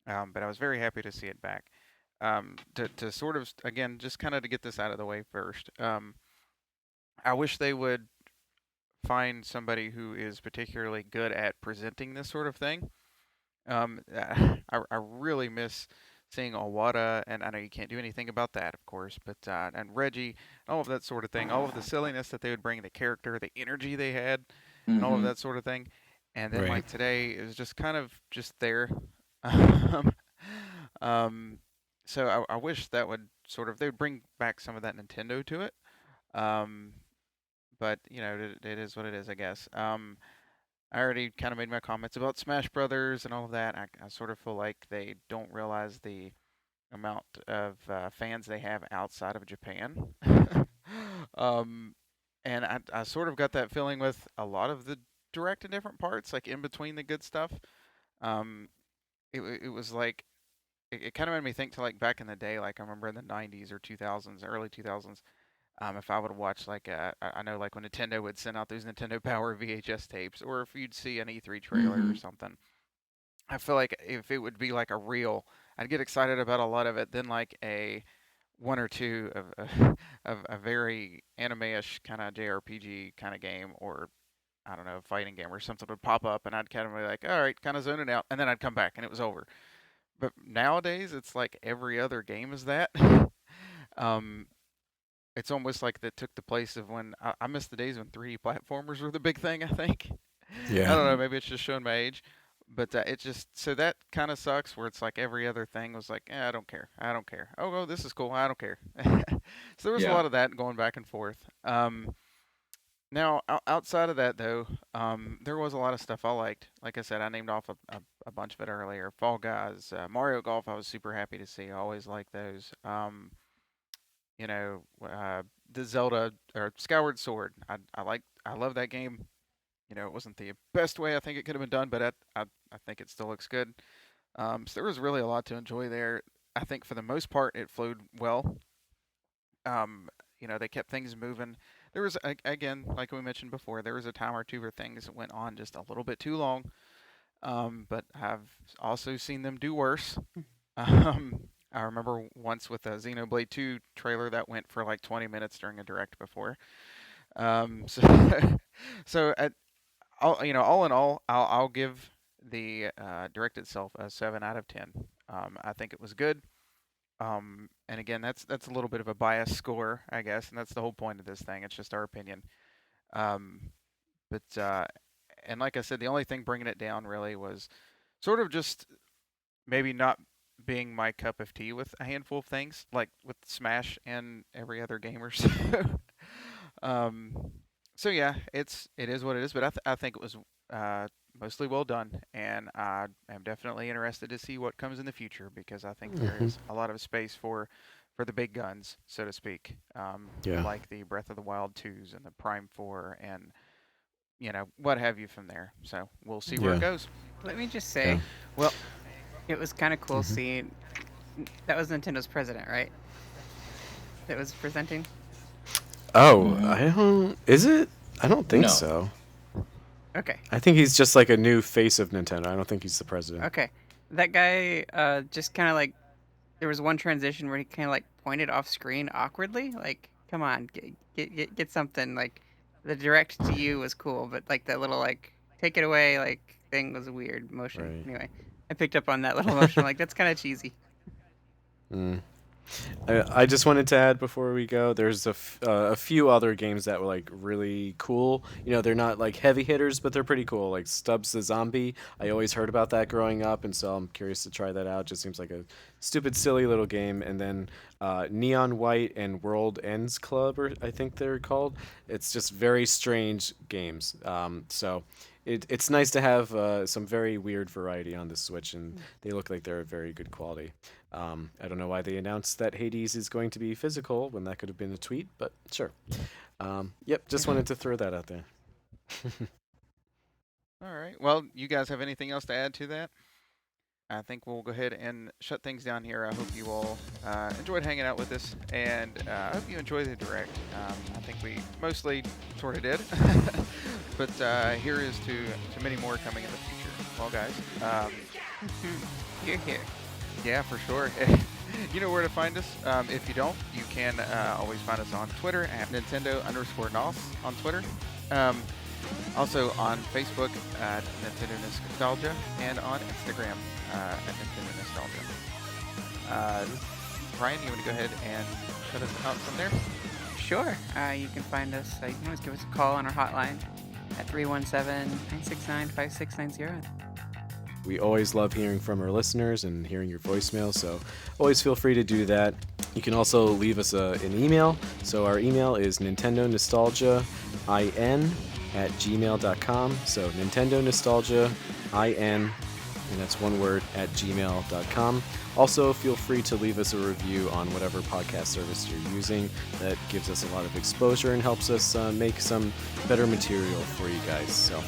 But I was very happy to see it back. To sort of again, just kind of to get this out of the way first. I wish they would find somebody who is particularly good at presenting this sort of thing. I really miss seeing Owada, and I know you can't do anything about that, of course, but and Reggie, all of that sort of thing, all of the silliness that they would bring, the character, the energy they had, and all of Mm-hmm. that sort of thing. And then Right. like today, it was just kind of just there. um, um, so I wish that would sort of they would bring back some of that Nintendo to it. Um, but it is what it is, I guess. I already kind of made my comments about Smash Brothers and all of that. I sort of feel like they don't realize the amount of fans they have outside of Japan. um, and I sort of got that feeling with a lot of the direct in different parts, like in between the good stuff. Um, it was like it kind of made me think to like back in the day, like I remember in the '90s or 2000s, early 2000s. If I would watch like I know like when Nintendo would send out those Nintendo Power VHS tapes, or if you'd see an E3 trailer or Mm-hmm. something, I feel like if it would be like a reel, I'd get excited about a lot of it. Then like a one or two of of a very anime-ish kind of JRPG kind of game, or I don't know, fighting game or something would pop up, and I'd kind of be like, all right, kind of zone it out, and then I'd come back and it was over. But nowadays, it's like every other game is that. um, it's almost like that took the place of when I miss the days when 3D platformers were the big thing. I think I Yeah. don't know. Maybe it's just showing my age, but it just so that kind of sucks. Where it's like every other thing was like, I don't care. I don't care. Oh, this is cool. I don't care. So there was a Yeah. lot of that going back and forth. Now outside of that though, there was a lot of stuff I liked. Like I said, I named off a bunch of it earlier. Fall Guys, Mario Golf. I was super happy to see. I always like those. You know, the Zelda or Skyward Sword. I love that game. It wasn't the best way I think it could have been done, but I think it still looks good. So there was really a lot to enjoy there. I think for the most part it flowed well. Um, they kept things moving. There was again, like we mentioned before, there was a time or two where things went on just a little bit too long. But I've also seen them do worse. I remember once with a Xenoblade 2 trailer that went for like 20 minutes during a direct before. So, so all in all, I'll give the direct itself a 7 out of 10. I think it was good. And again, that's a little bit of a biased score, I guess, and that's the whole point of this thing. It's just our opinion. Um, but and like I said, the only thing bringing it down really was sort of just maybe not being my cup of tea with a handful of things, like with Smash and every other gamer. So, um, So yeah, it is what it is, but I think it was uh, mostly well done, and I am definitely interested to see what comes in the future because I think there Hmm. is a lot of space for the big guns, so to speak, Yeah. like the Breath of the Wild 2s and the Prime 4 and what have you from there. So we'll see where it Yeah. goes. Let me just Yeah. say, Well, it was kind of cool Hmm. seeing that was Nintendo's president, right? That was presenting. Oh, Mm, I don't. Is it? I don't think no. so. Okay, I think he's just like a new face of Nintendo. I don't think he's the president. okay. That guy just kind of like there was one transition where he kind of like pointed off screen awkwardly. Like, come on, get something. Like, the direct to you was cool, but like that little like take it away like thing was a weird motion. Right. Anyway, I picked up on that little motion. I'm like, that's kind of cheesy. Mm. I just wanted to add before we go, there's a few other games that were like really cool. You know, they're not like heavy hitters, but they're pretty cool. Like Stubbs the Zombie. I always heard about that growing up, and so I'm curious to try that out. Just seems like a stupid, silly little game. And then Neon White and World Ends Club, or I think they're called. It's just very strange games. So it's nice to have some very weird variety on the Switch, and they look like they're very good quality. I don't know why they announced that Hades is going to be physical when that could have been a tweet, but sure. Yep, just wanted to throw that out there. all right. Well, you guys have anything else to add to that? I think we'll go ahead and shut things down here. I hope you all enjoyed hanging out with us, and I hope you enjoyed the direct. I think we mostly sort of did, but here is to many more coming in the future. Well, guys, You're here. yeah, for sure. You know where to find us. If you don't, you can always find us on Twitter at Nintendo_NOS on Twitter. Um, Also on Facebook at Nintendo Nostalgia and on Instagram at Nintendo Nostalgia. Uh, Ryan, you want to go ahead and shut us out from there? Sure. You can find us. You can always give us a call on our hotline at 317-969-5690. We always love hearing from our listeners and hearing your voicemail, so always feel free to do that. You can also leave us an email. So our email is nintendonostalgiain@gmail.com. So nintendonostalgiain, and that's one word, at gmail.com. Also, feel free to leave us a review on whatever podcast service you're using. That gives us a lot of exposure and helps us make some better material for you guys. So,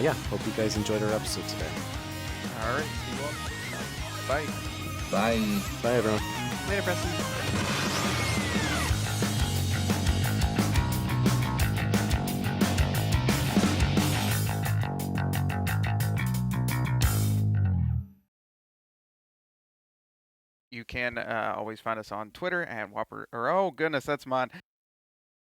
yeah, hope you guys enjoyed our episode today. All right. See you all. Bye. Bye. Bye, everyone. Later, Preston. You can always find us on Twitter at Whopper. Or oh goodness, that's mine.